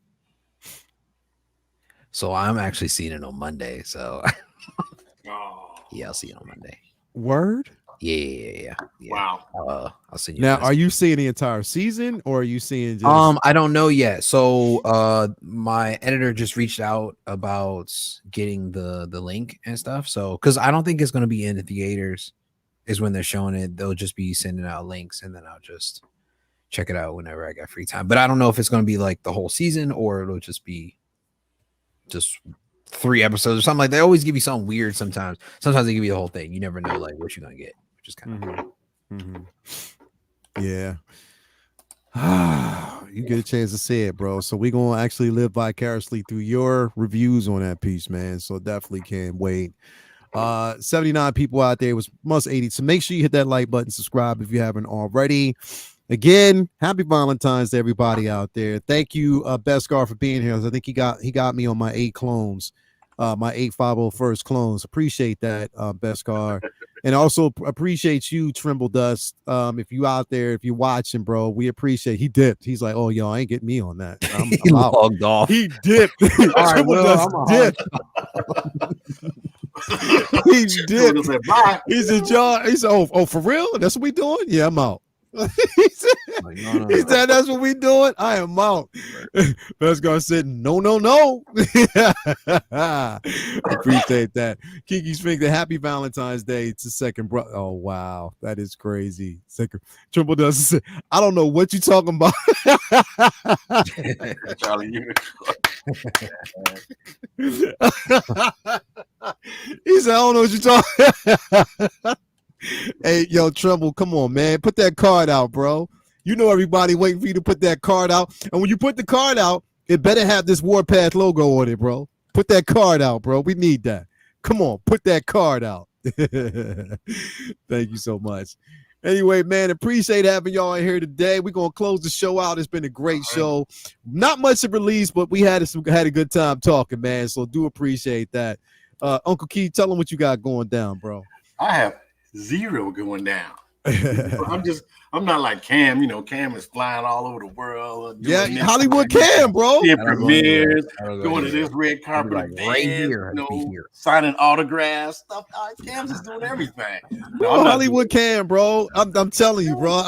Speaker 2: So I'm actually seeing it on Monday. So yeah, I'll see it on Monday.
Speaker 1: Word?
Speaker 2: Yeah.
Speaker 3: Wow.
Speaker 2: I'll send you.
Speaker 1: Now, are you seeing the entire season, or are you seeing just
Speaker 2: I don't know yet. So my editor just reached out about getting the link and stuff. So because I don't think it's gonna be in the theaters is when they're showing it. They'll just be sending out links, and then I'll just check it out whenever I got free time. But I don't know if it's gonna be like the whole season or it'll just be just 3 episodes or something like that. They always give you something weird sometimes. Sometimes they give you the whole thing. You never know like what you're gonna get, which is kind of
Speaker 1: yeah. You get a chance to see it, bro. So we're gonna actually live vicariously through your reviews on that piece, man. So definitely can't wait. 79 people out there. It was almost 80. So make sure you hit that like button, subscribe if you haven't already. Again, happy Valentines to everybody out there. Thank you, Beskar, for being here. I think he got me on my 8 clones, my 8501st clones. Appreciate that, Beskar. And also appreciate you, Trimble Dust. If you out there, if you're watching, bro, we appreciate. He dipped. He's like, oh, yo, I ain't getting me on that. I'm out.
Speaker 2: Logged off.
Speaker 1: He dipped.
Speaker 2: All right,
Speaker 1: Trimble Dust dipped. He dipped. He said, y'all. He said, oh, for real? That's what we doing? Yeah, I'm out. He said, that's what we doing. I am out. Beskar said, no. Appreciate that. Kiki Sphinx, happy Valentine's Day to second brother. Oh wow, that is crazy. Second Triple does say, I don't know what you talking about.
Speaker 3: Charlie,
Speaker 1: he said, I don't know what you talking. Hey, yo, Tremble, come on, man. Put that card out, bro. You know everybody waiting for you to put that card out. And when you put the card out, it better have this Warpath logo on it, bro. Put that card out, bro. We need that. Come on, put that card out. Thank you so much. Anyway, man, appreciate having y'all in here today. We're going to close the show out. It's been a great show. Not much to release, but we had a good time talking, man. So do appreciate that. Uncle Keith, tell them what you got going down, bro.
Speaker 3: I have 0 going down. I'm not like Cam. You know, Cam is flying all over the world.
Speaker 1: Yeah, Hollywood Cam, bro.
Speaker 3: Seeing premieres, going to this red carpet
Speaker 2: like
Speaker 3: event,
Speaker 2: right here,
Speaker 3: signing autographs, stuff. Cam's just doing everything.
Speaker 1: No, Hollywood Cam, bro. I'm telling you, bro.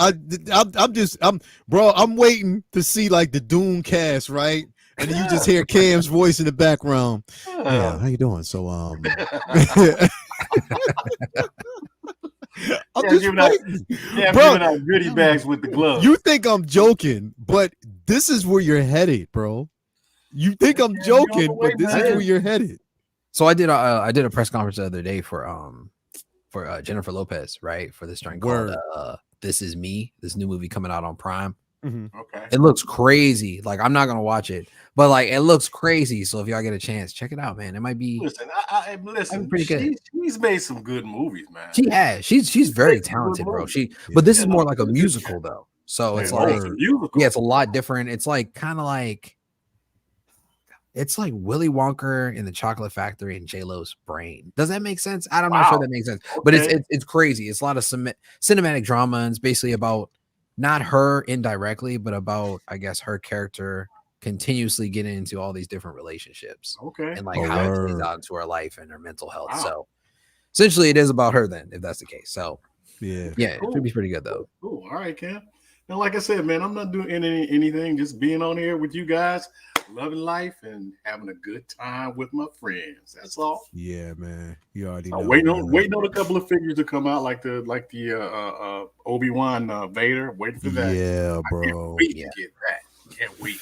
Speaker 1: I'm waiting to see like the Doom cast, right? And then you just hear Cam's voice in the background. Yeah, how you doing? So I'm just
Speaker 3: giving out goodie bags with the gloves.
Speaker 1: You think I'm joking, but this is where you're headed, bro. You think I'm joking, but this is where you're headed.
Speaker 2: So I did a press conference the other day for Jennifer Lopez, right? For this joint called This Is Me, this new movie coming out on Prime.
Speaker 1: Mm-hmm.
Speaker 3: Okay.
Speaker 2: It looks crazy. Like, I'm not gonna watch it, but like it looks crazy. So if y'all get a chance, check it out, man. It might be
Speaker 3: listen,
Speaker 2: pretty good.
Speaker 3: She's made some good movies, man.
Speaker 2: She has. She's very talented, bro. But this is more like a musical though. So it's like it's a lot different. It's like kind of like it's like Willy Wonka in the Chocolate Factory and J-Lo's brain. Does that make sense? I'm not sure that makes sense, but it's crazy. It's a lot of cinematic drama, and it's basically about not her indirectly, but about, I guess, her character continuously getting into all these different relationships.
Speaker 3: Okay.
Speaker 2: And like how it plays out into her life and her mental health. So essentially it is about her then, if that's the case. So yeah, cool. It should be pretty good though.
Speaker 3: Cool. All right, Cam. Now, like I said, man, I'm not doing anything, just being on here with you guys, loving life and having a good time with my friends. That's all.
Speaker 1: Yeah, man. You already know.
Speaker 3: Waiting on a couple of figures to come out, like the Obi-Wan Vader. Waiting for that.
Speaker 1: Yeah, bro.
Speaker 3: Can't wait to get that. Can't wait.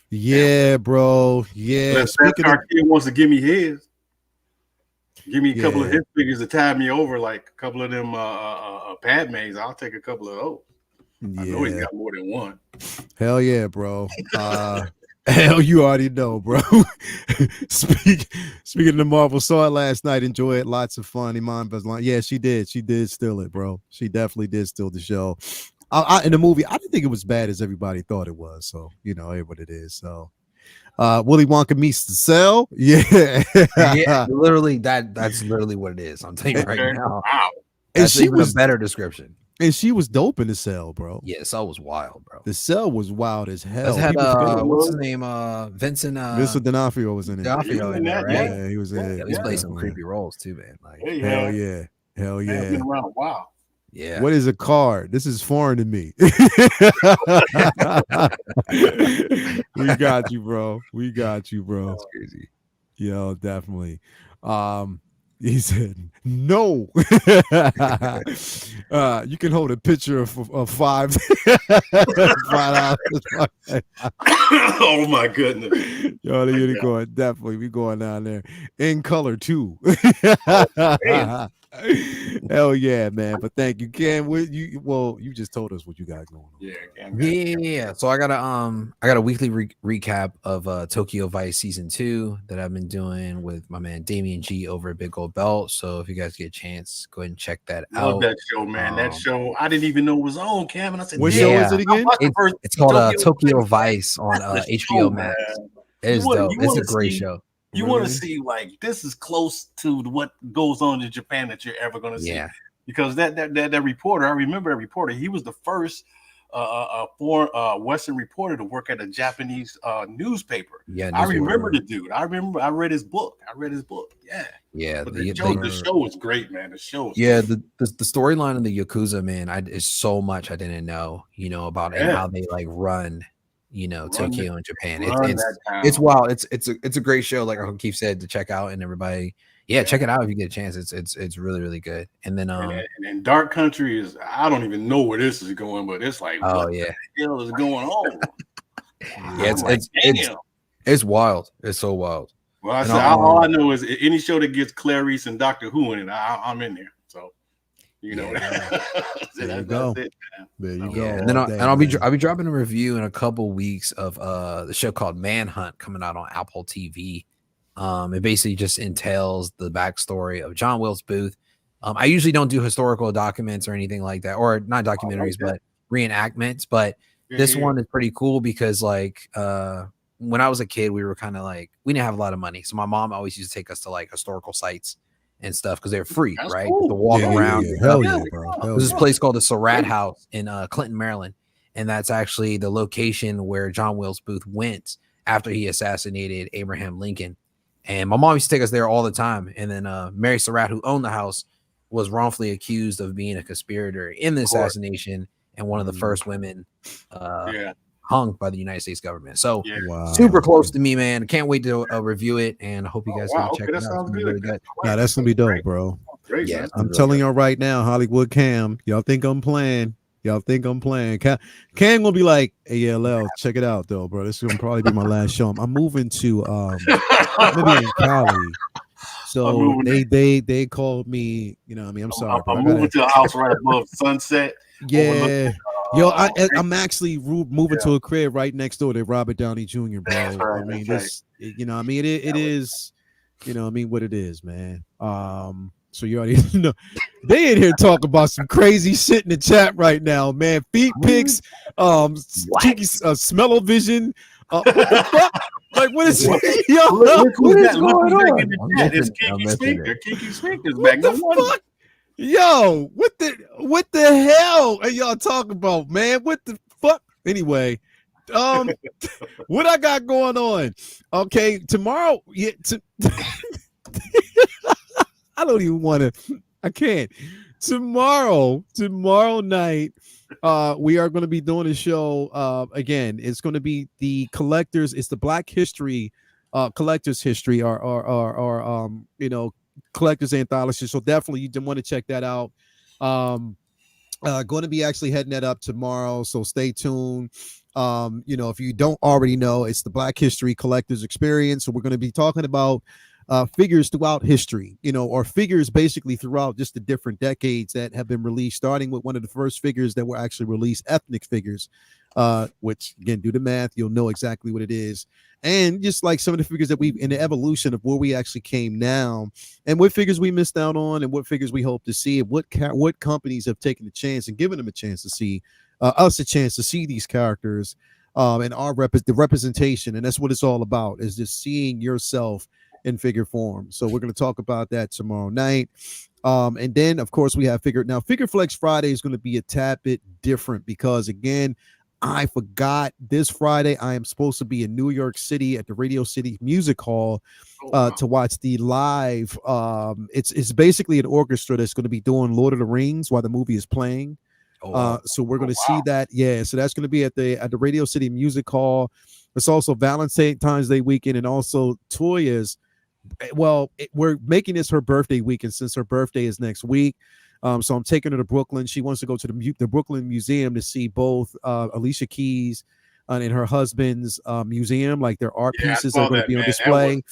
Speaker 1: Yeah, bro. Yeah.
Speaker 3: Speaking of, kid wants to give me his. Give me a couple of his figures to tie me over, like a couple of them Padmes. I'll take a couple of those. I know he's got more than one.
Speaker 1: Hell yeah, bro. Hell, you already know, bro. Speaking of Marvel, saw it last night. Enjoy it. Lots of fun. Iman Beslan. Yeah, she did. She did steal it, bro. She definitely did steal the show. In the movie, I didn't think it was bad as everybody thought it was. So, what it is. So, Willy Wonka meets the cell. Yeah.
Speaker 2: Yeah, literally that's literally what it is. I'm telling you right now.
Speaker 3: Wow.
Speaker 2: That's even a better description.
Speaker 1: And she was dope in the cell, bro.
Speaker 2: Yeah, the cell was wild, bro.
Speaker 1: The cell was wild as hell.
Speaker 2: Had what's his name? Vincent
Speaker 1: D'Onofrio was in it.
Speaker 2: D'Onofrio in there, right?
Speaker 1: Yeah, he was in it.
Speaker 2: Yeah, he's played some creepy roles too, man. Like,
Speaker 1: hell yeah. Hell yeah.
Speaker 3: Been around a while.
Speaker 2: Yeah.
Speaker 1: What is a card? This is foreign to me. We got you, bro. We got you, bro.
Speaker 2: That's crazy.
Speaker 1: Yo, definitely. He said, no. You can hold a picture of $5.
Speaker 3: Oh my goodness.
Speaker 1: Yo, they're going, definitely. We going down there in color too. Hell yeah, man. But thank you, Ken. You just told us what you got going on.
Speaker 2: Yeah. So I got a weekly recap of Tokyo Vice season 2 that I've been doing with my man Damian G over at Big Gold Belt. So if you guys get a chance, go ahead and check that out.
Speaker 3: Love that show, man. That show I didn't even know was on, Cam. And I said,
Speaker 1: what show is it again?
Speaker 2: It's called Tokyo Vice on HBO Max. It is dope. It's a great show.
Speaker 3: You want to see, like, this is close to what goes on in Japan that you're ever going to see. Yeah. Because that reporter, I remember that reporter, he was the first foreign Western reporter to work at a Japanese newspaper. Yeah, I remember the dude. I read his book. Yeah. But the show was great, man. The show was
Speaker 2: the storyline of the Yakuza, man, is so much I didn't know, about and how they like run. Tokyo and Japan. It's wild. It's a great show, like Keith said, to check out, and everybody, check it out if you get a chance. It's really, really good. And then
Speaker 3: and Dark Country is, I don't even know where this is going, but it's like, what the hell is going on?
Speaker 2: It's wild. It's so wild.
Speaker 3: Well, all I know is any show that gets Clarice and Doctor Who in it, I'm in there. So
Speaker 1: there you go. There you go.
Speaker 2: And then I'll be dropping a review in a couple weeks of the show called Manhunt coming out on Apple TV. It basically just entails the backstory of John Wilkes Booth. I usually don't do historical documents or anything like that, or not documentaries, but reenactments. But this one is pretty cool because, like, when I was a kid, we were kind of like, we didn't have a lot of money, so my mom always used to take us to like historical sites and stuff because they're free, right?
Speaker 3: Cool.
Speaker 2: To walk around.
Speaker 1: Hell yeah, bro.
Speaker 2: There's this place called the Whaaat House in Clinton, Maryland, and that's actually the location where John Wilkes Booth went after he assassinated Abraham Lincoln. And my mom used to take us there all the time. And then Mary Surratt, who owned the house, was wrongfully accused of being a conspirator in the assassination and one of the first women hung by the United States government. So super close to me, man. Can't wait to review it, and I hope you guys can check it out. It's really good.
Speaker 1: Nah, that's gonna be dope, bro.
Speaker 3: Yeah,
Speaker 1: I'm telling y'all right now, Hollywood Cam, y'all think I'm playing? Cam gonna be like, hey, LL, check it out though, bro. This is gonna probably be my last show. I'm moving to maybe in Cali. So they called me, I'm sorry.
Speaker 3: I'm moving to a house right above Sunset.
Speaker 1: Yeah. Yo, I'm actually moving to a crib right next door to Robert Downey Jr., bro.
Speaker 3: Right,
Speaker 1: I mean, it is, what it is, man. So you already know they in here talking about some crazy shit in the chat right now, man. Feet pics, cheeky smell-o-vision. What the fuck? Like, what is
Speaker 3: what is going on? It's Kiki Speaker. Kiki Speaker's back.
Speaker 1: What the fuck? Yo, what the hell are y'all talking about, man? What the fuck? Anyway, what I got going on? Okay, tomorrow, I don't even want to. I can't. Tomorrow night, we are going to be doing a show. Again, it's going to be the collectors. It's the Black History, collectors history, or collectors anthology. So definitely you want to check that out. Going to be actually heading that up tomorrow. So stay tuned. If you don't already know, it's the Black History Collectors Experience. So we're going to be talking about figures throughout history, or figures basically throughout just the different decades that have been released, starting with one of the first figures that were actually released, ethnic figures, which again, do the math, you'll know exactly what it is. And just like some of the figures that we've in the evolution of where we actually came now, and what figures we missed out on, and what figures we hope to see, and what companies have taken the chance and given them a chance to see us a chance to see these characters, and the representation. And that's what it's all about, is just seeing yourself in figure form. So we're going to talk about that tomorrow night. And then of course we have Figure Flex Friday is going to be a tad bit different, because again, I forgot, this Friday I am supposed to be in New York City at the Radio City Music Hall to watch the live. It's basically an orchestra that's going to be doing Lord of the Rings while the movie is playing. So we're going to see that. Yeah, so that's going to be at the Radio City Music Hall. It's also Valentine's Day weekend, and also Toya's. Well, we're making this her birthday weekend, since her birthday is next week. So I'm taking her to Brooklyn. She wants to go to the Brooklyn Museum to see both Alicia Keys and her husband's museum. Like their art pieces are going to be on display.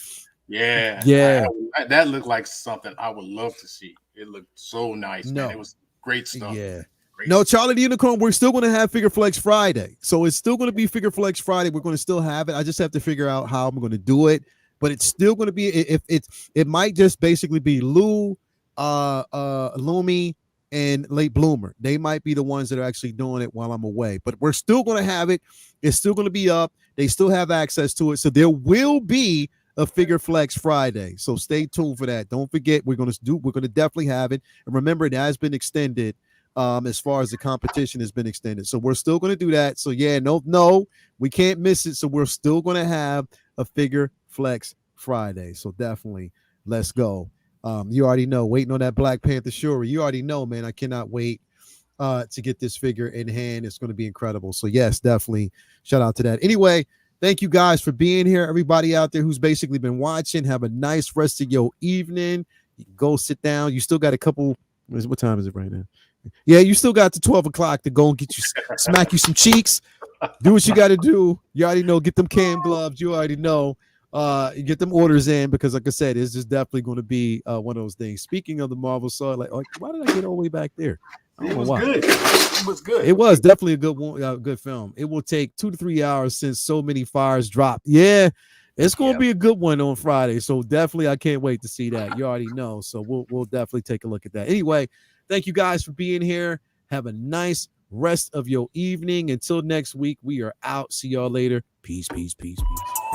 Speaker 3: That looked like something I would love to see. It looked so nice, man. It was great stuff.
Speaker 1: Yeah. No, Charlie the Unicorn, we're still going to have Figure Flex Friday. So it's still going to be Figure Flex Friday. We're going to still have it. I just have to figure out how I'm going to do it. But it's still going to be, it might just basically be Lou, Lumi, and Late Bloomer. They might be the ones that are actually doing it while I'm away. But we're still going to have it. It's still going to be up. They still have access to it. So there will be a Figure Flex Friday. So stay tuned for that. Don't forget, we're going to definitely have it. And remember, it has been extended. As far as the competition has been extended. So we're still going to do that. So yeah, no, we can't miss it. So we're still going to have a Figure Flex Friday. So definitely let's go. You already know, waiting on that Black Panther Shuri. You already know, man, I cannot wait to get this figure in hand. It's going to be incredible. So yes, definitely shout out to that. Anyway, thank you guys for being here. Everybody out there who's basically been watching, have a nice rest of your evening. You can go sit down. You still got a couple, what time is it right now? Yeah, you still got to 12 o'clock to go and get you, smack you some cheeks. Do what you got to do. You already know. Get them cam gloves. You already know. Get them orders in, because, like I said, it's just definitely going to be one of those things. Speaking of the Marvel side, like, why did I get all the way back there?
Speaker 3: It was good. It was good.
Speaker 1: It was definitely a good one, good film. It will take 2 to 3 hours since so many fires dropped. Yeah, it's going to be a good one on Friday. So definitely, I can't wait to see that. You already know. So we'll definitely take a look at that. Anyway. Thank you guys for being here. Have a nice rest of your evening. Until next week, we are out. See y'all later. Peace, peace, peace, peace.